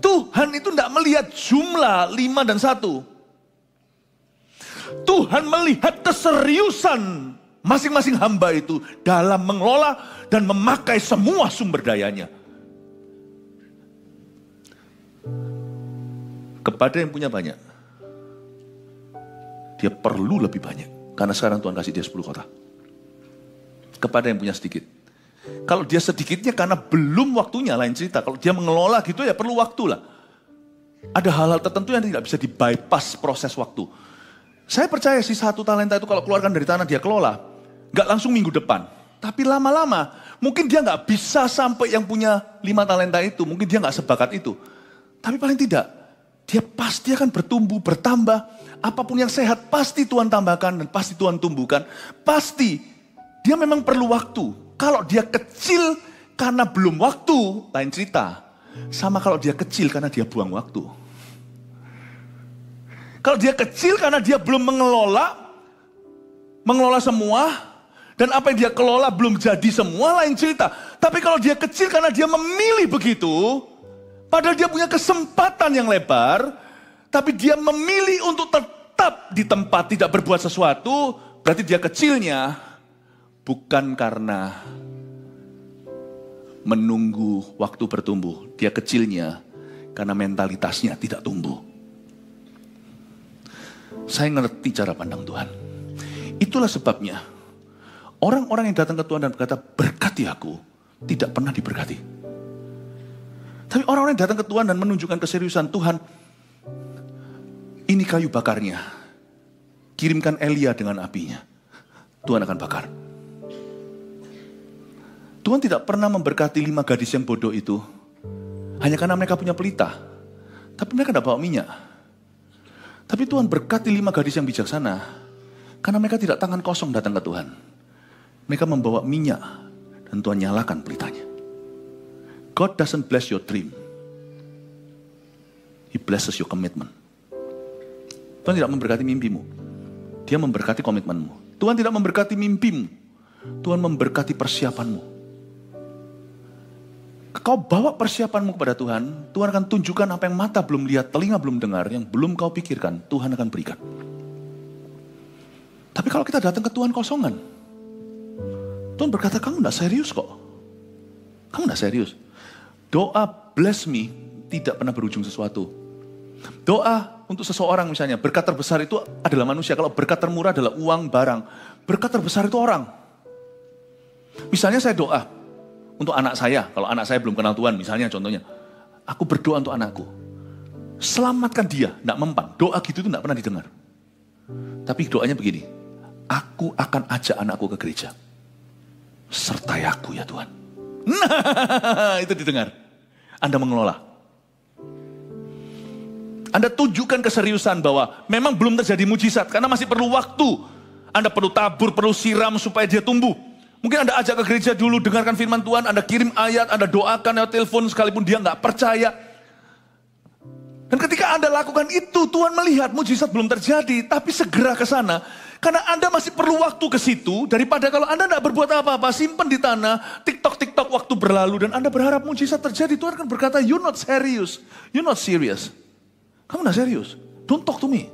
Tuhan itu tidak melihat jumlah 5 dan 1. Tuhan melihat keseriusan masing-masing hamba itu dalam mengelola dan memakai semua sumber dayanya. Kepada yang punya banyak, dia perlu lebih banyak. Karena sekarang Tuhan kasih dia 10 kota. Kepada yang punya sedikit. Kalau dia sedikitnya karena belum waktunya, lain cerita. Kalau dia mengelola gitu ya perlu waktu lah. Ada hal-hal tertentu yang tidak bisa di-bypass proses waktu. Saya percaya si 1 talenta itu kalau keluarkan dari tanah dia kelola. Gak langsung minggu depan. Tapi lama-lama mungkin dia gak bisa sampai yang punya 5 talenta itu. Mungkin dia gak sebakat itu. Tapi paling tidak dia pasti akan bertumbuh, bertambah. Apapun yang sehat pasti Tuhan tambahkan dan pasti Tuhan tumbuhkan. Pasti. Dia memang perlu waktu. Kalau dia kecil karena belum waktu, lain cerita. Sama kalau dia kecil karena dia buang waktu. Kalau dia kecil karena dia belum mengelola semua, dan apa yang dia kelola belum jadi semua, lain cerita. Tapi kalau dia kecil karena dia memilih begitu, padahal dia punya kesempatan yang lebar, tapi dia memilih untuk tetap di tempat tidak berbuat sesuatu, berarti dia kecilnya bukan karena menunggu waktu bertumbuh. Dia kecilnya karena mentalitasnya tidak tumbuh. Saya ngerti cara pandang Tuhan. Itulah sebabnya orang-orang yang datang ke Tuhan dan berkata, berkati aku, tidak pernah diberkati. Tapi orang-orang yang datang ke Tuhan dan menunjukkan keseriusan, Tuhan, ini kayu bakarnya. Kirimkan Elia dengan apinya. Tuhan akan bakar. Tuhan tidak pernah memberkati 5 gadis yang bodoh itu hanya karena mereka punya pelita. Tapi mereka tidak bawa minyak. Tapi Tuhan berkati 5 gadis yang bijaksana karena mereka tidak tangan kosong datang ke Tuhan. Mereka membawa minyak dan Tuhan nyalakan pelitanya. God doesn't bless your dream. He blesses your commitment. Tuhan tidak memberkati mimpimu. Dia memberkati komitmenmu. Tuhan tidak memberkati mimpimu. Tuhan memberkati persiapanmu. Kau bawa persiapanmu kepada Tuhan, Tuhan akan tunjukkan apa yang mata belum lihat, telinga belum dengar, yang belum kau pikirkan, Tuhan akan berikan. Tapi kalau kita datang ke Tuhan kosongan, Tuhan berkata, kamu tidak serius kok. Kamu tidak serius. Doa bless me tidak pernah berujung sesuatu. Doa untuk seseorang misalnya, berkat terbesar itu adalah manusia. Kalau berkat termurah adalah uang, barang. Berkat terbesar itu orang. Misalnya saya doa untuk anak saya, kalau anak saya belum kenal Tuhan, misalnya contohnya, aku berdoa untuk anakku. Selamatkan dia, tidak mempan. Doa gitu itu tidak pernah didengar. Tapi doanya begini, aku akan ajak anakku ke gereja. Sertai aku ya Tuhan. Nah, itu didengar. Anda mengelola. Anda tunjukkan keseriusan bahwa memang belum terjadi mujizat, karena masih perlu waktu. Anda perlu tabur, perlu siram supaya dia tumbuh. Mungkin Anda ajak ke gereja dulu, dengarkan firman Tuhan, Anda kirim ayat, Anda doakan lewat telepon sekalipun dia nggak percaya. Dan ketika Anda lakukan itu, Tuhan melihat mujizat belum terjadi, tapi segera ke sana. Karena Anda masih perlu waktu ke situ, daripada kalau Anda nggak berbuat apa-apa, simpan di tanah, TikTok waktu berlalu, dan Anda berharap mujizat terjadi. Tuhan akan berkata, you're not serious, you're not serious. Kamu nggak serius, don't talk to me.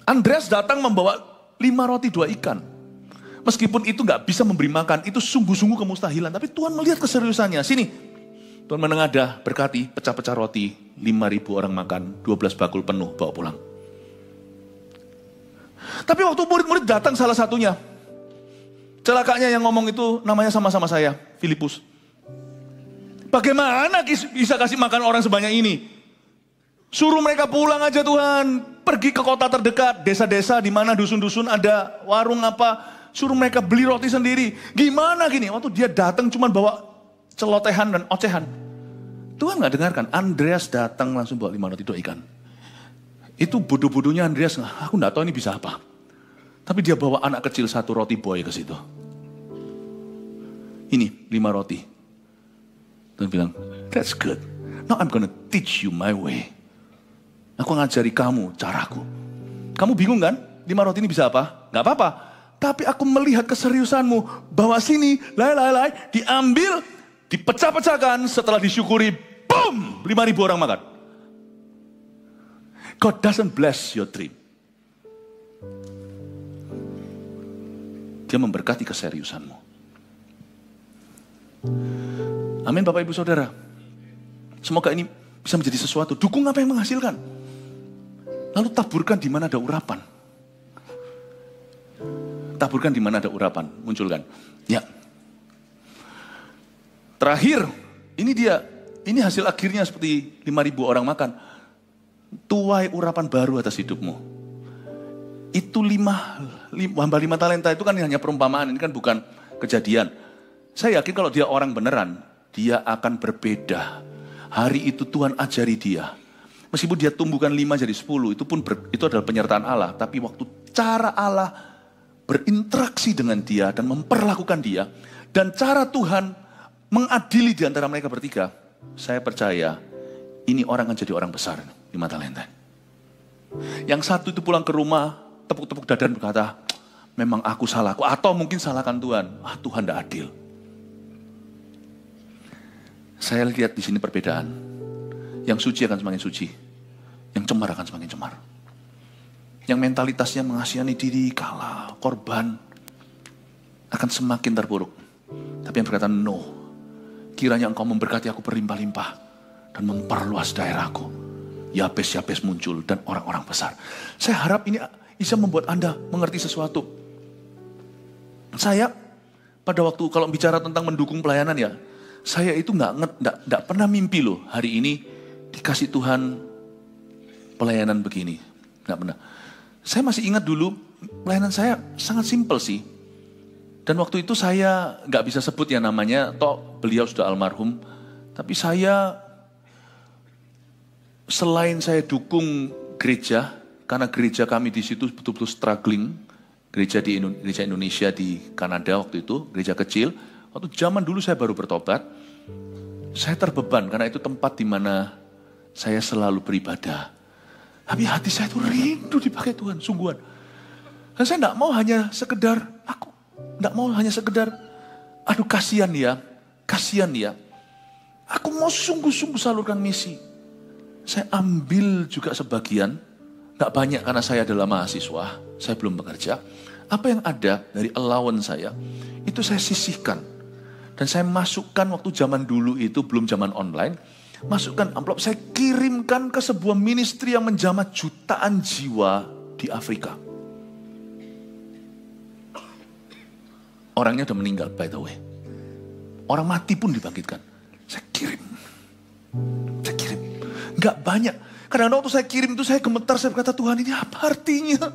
Andreas datang membawa 5 roti 2 ikan. Meskipun itu nggak bisa memberi makan, itu sungguh-sungguh kemustahilan. Tapi Tuhan melihat keseriusannya. Sini, Tuhan menengadah, berkati, pecah-pecah roti, 5.000 orang makan, 12 bakul penuh, bawa pulang. Tapi waktu murid-murid datang salah satunya, celakanya yang ngomong itu namanya sama-sama saya, Filipus. Bagaimana bisa kasih makan orang sebanyak ini? Suruh mereka pulang aja Tuhan, pergi ke kota terdekat, desa-desa di mana dusun-dusun ada warung apa, suruh mereka beli roti sendiri. Gimana gini? Waktu dia datang cuma bawa celotehan dan ocehan. Tuhan gak dengarkan. Andreas datang langsung bawa 5 roti 2 ikan. Itu bodoh-bodohnya Andreas, aku gak tahu ini bisa apa. Tapi dia bawa anak kecil 1 roti boy ke situ. Ini 5 roti. Tuhan bilang, that's good. Now I'm gonna teach you my way. Aku ngajari kamu caraku. Kamu bingung kan? 5 roti ini bisa apa? Gak apa-apa. Tapi aku melihat keseriusanmu, bawa sini, diambil, dipecah-pecahkan, setelah disyukuri, boom, 5.000 orang makan. God doesn't bless your dream. Dia memberkati keseriusanmu. Amin Bapak Ibu Saudara. Semoga ini bisa menjadi sesuatu. Dukung apa yang menghasilkan. Lalu taburkan di mana ada urapan. Taburkan di mana ada urapan, munculkan. Ya. Terakhir, ini hasil akhirnya seperti 5.000 orang makan. Tuai urapan baru atas hidupmu. Itu 5 talenta itu kan hanya perumpamaan, ini kan bukan kejadian. Saya yakin kalau dia orang beneran, dia akan berbeda. Hari itu Tuhan ajari dia. Meskipun dia tumbuhkan 5 jadi 10, itu adalah penyertaan Allah. Tapi waktu cara Allah berinteraksi dengan dia dan memperlakukan dia, dan cara Tuhan mengadili di antara mereka bertiga, saya percaya ini orang akan jadi orang besar di mata Lenten. Yang satu itu pulang ke rumah, tepuk-tepuk dada dan berkata, memang aku salah, atau mungkin salahkan Tuhan. Tuhan tidak adil. Saya lihat di sini perbedaan. Yang suci akan semakin suci, yang cemar akan semakin cemar. Yang mentalitasnya mengasihani diri, kalah, korban, akan semakin terpuruk. Tapi yang berkata, no, kiranya engkau memberkati aku berlimpah-limpah dan memperluas daerahku. Yabes-Yabes muncul dan orang-orang besar. Saya harap ini bisa membuat Anda mengerti sesuatu. Saya pada waktu kalau bicara tentang mendukung pelayanan ya, saya itu nggak pernah mimpi loh hari ini dikasih Tuhan pelayanan begini. Nggak pernah. Saya masih ingat dulu pelayanan saya sangat simpel sih. Dan waktu itu saya nggak bisa sebut ya namanya, toh beliau sudah almarhum. Tapi selain saya dukung gereja, karena gereja kami di situ betul-betul struggling, gereja Indonesia di Kanada waktu itu, gereja kecil. Waktu zaman dulu saya baru bertobat, saya terbeban karena itu tempat di mana saya selalu beribadah. Tapi hati saya itu rindu dipakai Tuhan, sungguhan. Dan saya tidak mau hanya sekedar, aduh kasihan ya. Aku mau sungguh-sungguh salurkan misi. Saya ambil juga sebagian, gak banyak karena saya adalah mahasiswa, saya belum bekerja. Apa yang ada dari allowance saya, itu saya sisihkan. Dan saya masukkan waktu zaman dulu itu, belum zaman online, masukkan amplop, saya kirimkan ke sebuah ministry yang menjamah jutaan jiwa di Afrika. Orangnya udah meninggal, by the way. Orang mati pun dibangkitkan. Saya kirim. Gak banyak. Kadang-kadang waktu saya kirim itu saya gemetar, saya berkata, Tuhan ini apa artinya?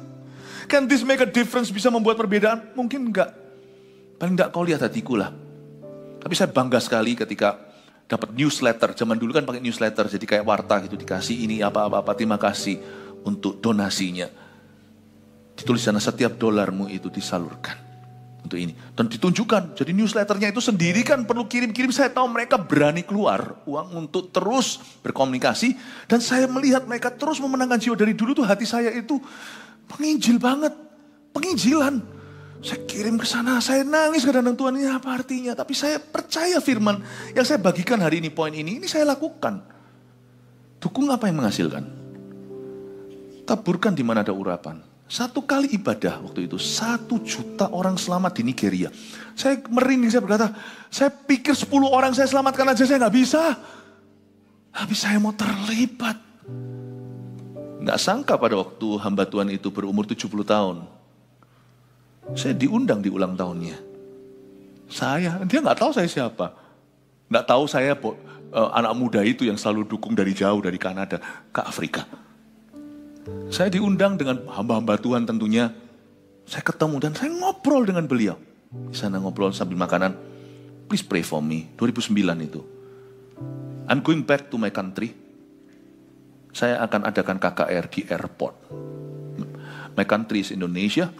Can this make a difference, bisa membuat perbedaan? Mungkin enggak. Paling enggak kau lihat hatiku lah. Tapi saya bangga sekali ketika dapat newsletter. Zaman dulu kan pakai newsletter, jadi kayak warta gitu, dikasih ini apa-apa, terima kasih untuk donasinya. Ditulis sana setiap dolarmu itu disalurkan untuk ini. Dan ditunjukkan, jadi newsletternya itu sendiri kan perlu kirim-kirim. Saya tahu mereka berani keluar uang untuk terus berkomunikasi. Dan saya melihat mereka terus memenangkan jiwa. Dari dulu tuh hati saya itu penginjil banget, penginjilan. Saya kirim ke sana, saya nangis kadang-kadang, Tuhan ini apa artinya. Tapi saya percaya firman yang saya bagikan hari ini, poin ini saya lakukan. Dukung apa yang menghasilkan. Taburkan di mana ada urapan. 1 kali ibadah waktu itu, 1 juta orang selamat di Nigeria. Saya merinding, saya berkata, saya pikir 10 orang saya selamatkan aja, saya gak bisa. Tapi saya mau terlibat. Gak sangka pada waktu hamba Tuhan itu berumur 70 tahun. Saya diundang di ulang tahunnya. Dia gak tahu saya siapa. Gak tahu saya anak muda itu yang selalu dukung dari jauh, dari Kanada ke Afrika. Saya diundang dengan hamba-hamba Tuhan tentunya. Saya ketemu dan saya ngobrol dengan beliau. Di sana ngobrol sambil makanan. Please pray for me. 2009 itu. I'm going back to my country. Saya akan adakan KKR di airport. My country is Indonesia.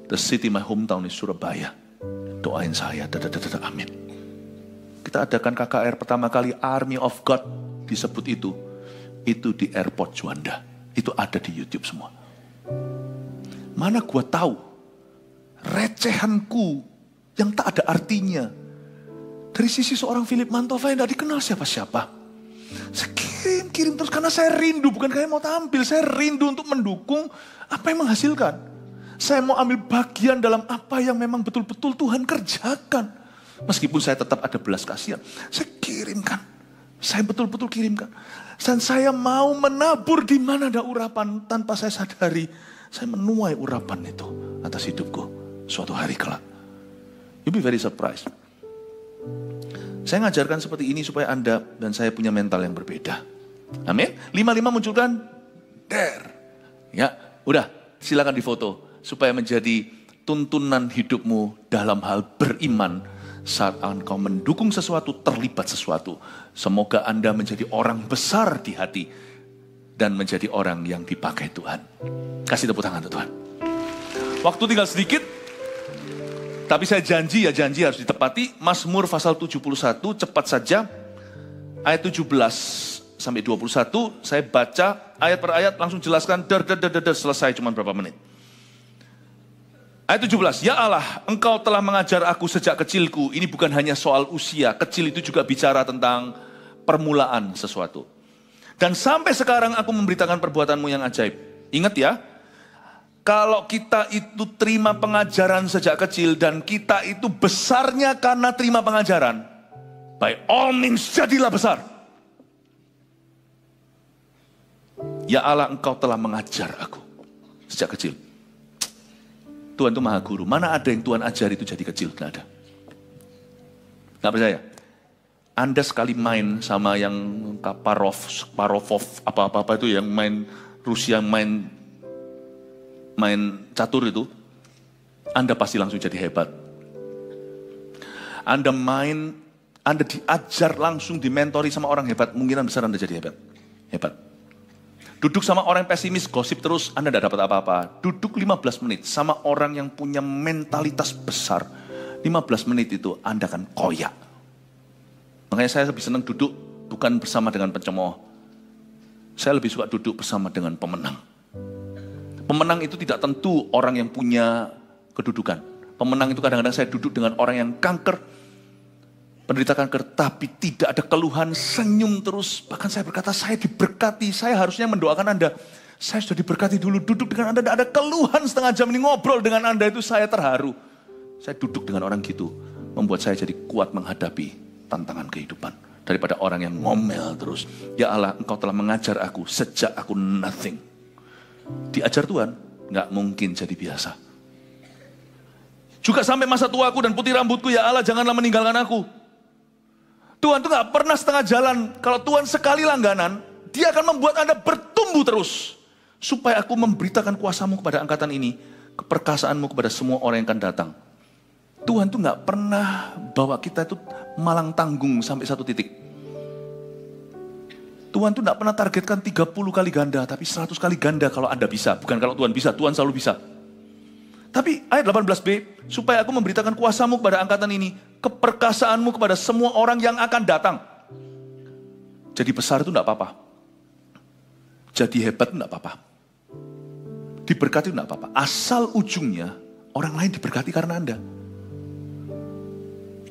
The city, my hometown is Surabaya. Doain saya. Amin. Kita adakan KKR pertama kali, Army of God disebut itu. Itu di airport Juanda. Itu ada di YouTube semua. Mana gua tahu recehanku yang tak ada artinya dari sisi seorang Philip Mantova yang tidak dikenal siapa-siapa. Saya kirim terus karena saya rindu, bukan kayak mau tampil, saya rindu untuk mendukung apa yang menghasilkan. Saya mau ambil bagian dalam apa yang memang betul-betul Tuhan kerjakan. Meskipun saya tetap ada belas kasihan, saya kirimkan. Saya betul-betul kirimkan. Dan saya mau menabur di mana ada urapan tanpa saya sadari. Saya menuai urapan itu atas hidupku suatu hari kelak. You'll be very surprised. Saya ngajarkan seperti ini supaya Anda dan saya punya mental yang berbeda. Amin. 55 munculkan. There. Ya, udah silakan difoto supaya menjadi tuntunan hidupmu dalam hal beriman Saat engkau mendukung sesuatu, terlibat sesuatu. Semoga Anda menjadi orang besar di hati dan menjadi orang yang dipakai Tuhan. Kasih tepuk tangan untuk Tuhan. Waktu tinggal sedikit, tapi saya janji harus ditepati. Mazmur pasal 71, cepat saja. Ayat 17 sampai 21, saya baca ayat per ayat, langsung jelaskan, selesai cuma berapa menit. Ayat 17, ya Allah, Engkau telah mengajar aku sejak kecilku. Ini bukan hanya soal usia, kecil itu juga bicara tentang permulaan sesuatu. Dan sampai sekarang aku memberitakan perbuatanmu yang ajaib. Ingat ya, kalau kita itu terima pengajaran sejak kecil dan kita itu besarnya karena terima pengajaran, by all means jadilah besar. Ya Allah, Engkau telah mengajar aku sejak kecil. Tuhan itu maha guru. Mana ada yang Tuhan ajar itu jadi kecil? Nggak ada. Nggak percaya? Anda sekali main sama yang Kaparovov, apa-apa itu yang main Rusia, main catur itu, Anda pasti langsung jadi hebat. Anda diajar langsung, dimentori sama orang hebat, kemungkinan besar Anda jadi hebat. Hebat. Duduk sama orang pesimis, gosip terus, Anda tidak dapat apa-apa. Duduk 15 menit sama orang yang punya mentalitas besar, 15 menit itu Anda akan koyak. Makanya saya lebih senang duduk bukan bersama dengan pencemooh. Saya lebih suka duduk bersama dengan pemenang. Pemenang itu tidak tentu orang yang punya kedudukan. Pemenang itu kadang-kadang saya duduk dengan orang yang kanker, penderita kanker, tapi tidak ada keluhan, senyum terus. Bahkan saya berkata, saya diberkati, saya harusnya mendoakan Anda. Saya sudah diberkati dulu, duduk dengan Anda, tidak ada keluhan setengah jam ini ngobrol dengan Anda, itu saya terharu. Saya duduk dengan orang gitu, membuat saya jadi kuat menghadapi tantangan kehidupan. Daripada orang yang ngomel terus. Ya Allah, Engkau telah mengajar aku sejak aku nothing. Diajar Tuhan, nggak mungkin jadi biasa. Juga sampai masa tuaku dan putih rambutku, ya Allah janganlah meninggalkan aku. Tuhan tuh gak pernah setengah jalan. Kalau Tuhan sekali langganan, Dia akan membuat Anda bertumbuh terus. Supaya aku memberitakan kuasa-Mu kepada angkatan ini, keperkasaanmu kepada semua orang yang akan datang. Tuhan tuh gak pernah bawa kita itu malang tanggung sampai satu titik. Tuhan tuh gak pernah targetkan 30 kali ganda, tapi 100 kali ganda kalau Anda bisa. Bukan kalau Tuhan bisa, Tuhan selalu bisa. Tapi ayat 18b, supaya aku memberitakan kuasa-Mu kepada angkatan ini, keperkasaanmu kepada semua orang yang akan datang. Jadi besar itu enggak apa-apa. Jadi hebat itu enggak apa-apa. Diberkati itu enggak apa-apa. Asal ujungnya orang lain diberkati karena Anda.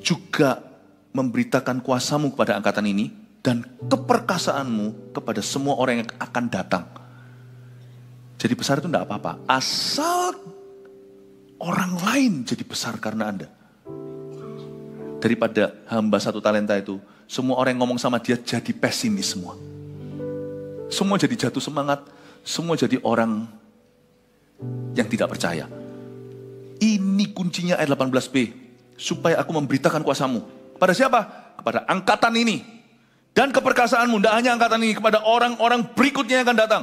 Juga memberitakan kuasa-Mu kepada angkatan ini dan keperkasaanmu kepada semua orang yang akan datang. Jadi besar itu enggak apa-apa. Asal orang lain jadi besar karena Anda. Daripada hamba 1 talenta itu, semua orang yang ngomong sama dia jadi pesimis semua. Semua jadi jatuh semangat, semua jadi orang yang tidak percaya. Ini kuncinya ayat 18b. Supaya aku memberitakan kuasa-Mu. Kepada siapa? Kepada angkatan ini. Dan keperkasaanmu, tidak hanya angkatan ini, kepada orang-orang berikutnya yang akan datang.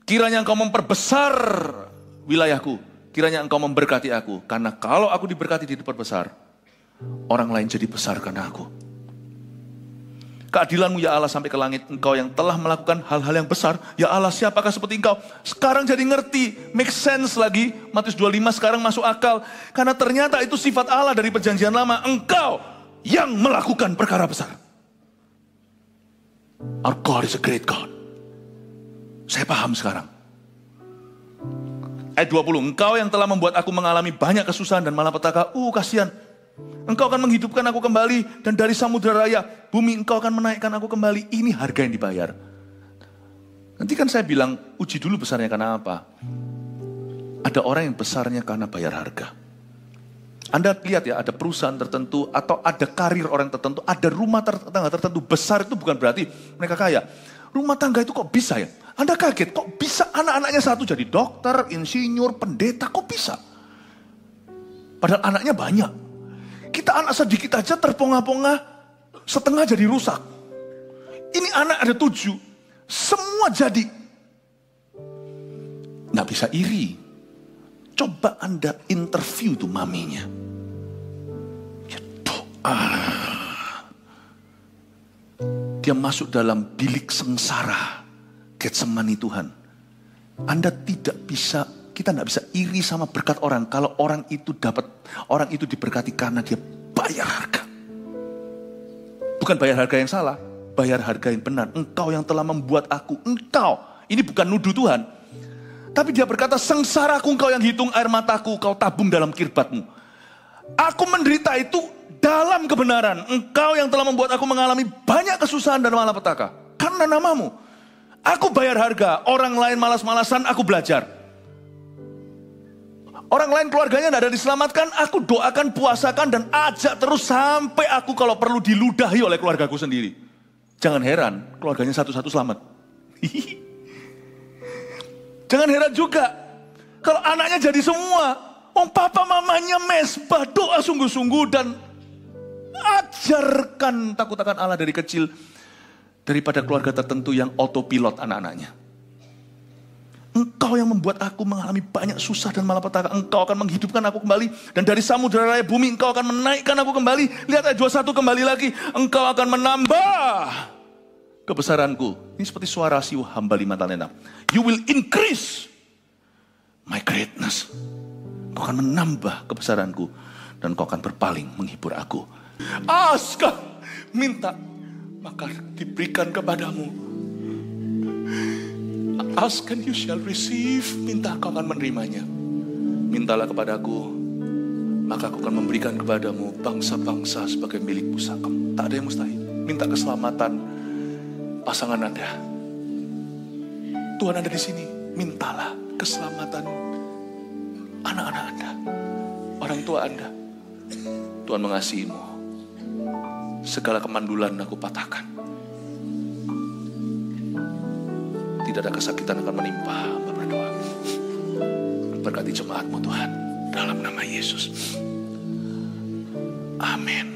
Kiranya Engkau memperbesar wilayahku. Kiranya Engkau memberkati aku. Karena kalau aku diberkati di tempat besar, orang lain jadi besar karena aku. Keadilan-Mu ya Allah sampai ke langit. Engkau yang telah melakukan hal-hal yang besar. Ya Allah, siapakah seperti Engkau? Sekarang jadi ngerti, make sense lagi. Matius 25 sekarang masuk akal. Karena ternyata itu sifat Allah dari perjanjian lama. Engkau yang melakukan perkara besar. Our God is a great God. Saya paham sekarang. Ayat 20, Engkau yang telah membuat aku mengalami banyak kesusahan dan malapetaka. Kasihan. Engkau akan menghidupkan aku kembali, dan dari samudera raya, bumi Engkau akan menaikkan aku kembali. Ini harga yang dibayar. Nanti kan saya bilang, uji dulu besarnya karena apa? Ada orang yang besarnya karena bayar harga. Anda lihat ya, ada perusahaan tertentu, atau ada karir orang tertentu, ada rumah tangga tertentu. Besar itu bukan berarti mereka kaya. Rumah tangga itu kok bisa ya? Anda kaget, kok bisa anak-anaknya satu jadi dokter, insinyur, pendeta, kok bisa? Padahal anaknya banyak. Kita anak sedikit aja terponga-ponga, setengah jadi rusak. Ini anak ada 7, semua jadi. Nggak bisa iri. Coba Anda interview tuh maminya. Ya Dia masuk dalam bilik sengsara Getsemani Tuhan. Anda tidak bisa, kita tidak bisa iri sama berkat orang kalau orang itu diberkati karena dia bayar harga. Bukan bayar harga yang salah, bayar harga yang benar. Engkau yang telah membuat aku, engkau. Ini bukan nuduh Tuhan. Tapi dia berkata, sengsaraku engkau yang hitung air mataku, kau tabung dalam kirbatmu. Aku menderita itu dalam kebenaran. Engkau yang telah membuat aku mengalami banyak kesusahan dan malapetaka. Karena namamu. Aku bayar harga. Orang lain malas-malasan, aku belajar. Orang lain keluarganya tidak ada diselamatkan. Aku doakan, puasakan, dan ajak terus sampai aku kalau perlu diludahi oleh keluargaku sendiri. Jangan heran, keluarganya satu-satu selamat. Jangan heran juga kalau anaknya jadi semua. Papa mamanya mesbah, doa sungguh-sungguh dan ajarkan takut akan Allah dari kecil. Daripada keluarga tertentu yang autopilot anak-anaknya. Engkau yang membuat aku mengalami banyak susah dan malapetaka. Engkau akan menghidupkan aku kembali. Dan dari samudera raya bumi engkau akan menaikkan aku kembali. Lihat ayat 21 kembali lagi. Engkau akan menambah kebesaranku. Ini seperti suara si hamba lima talenta. You will increase my greatness. Kau akan menambah kebesaranku. Dan kau akan berpaling menghibur aku. Ask, minta, maka diberikan kepadamu. Ask and you shall receive. Minta, kau akan menerimanya. Mintalah kepadaku, maka aku akan memberikan kepadamu bangsa-bangsa sebagai milik pusaka. Tak ada yang mustahil. Minta keselamatan pasangan Anda. Tuhan ada di sini. Mintalah keselamatan anak-anak Anda, orang tua Anda. Tuhan mengasihimu. Segala kemandulan aku patahkan. Tidak ada kesakitan akan menimpa hamba berdoa. Berkati jemaatmu Tuhan, dalam nama Yesus. Amin.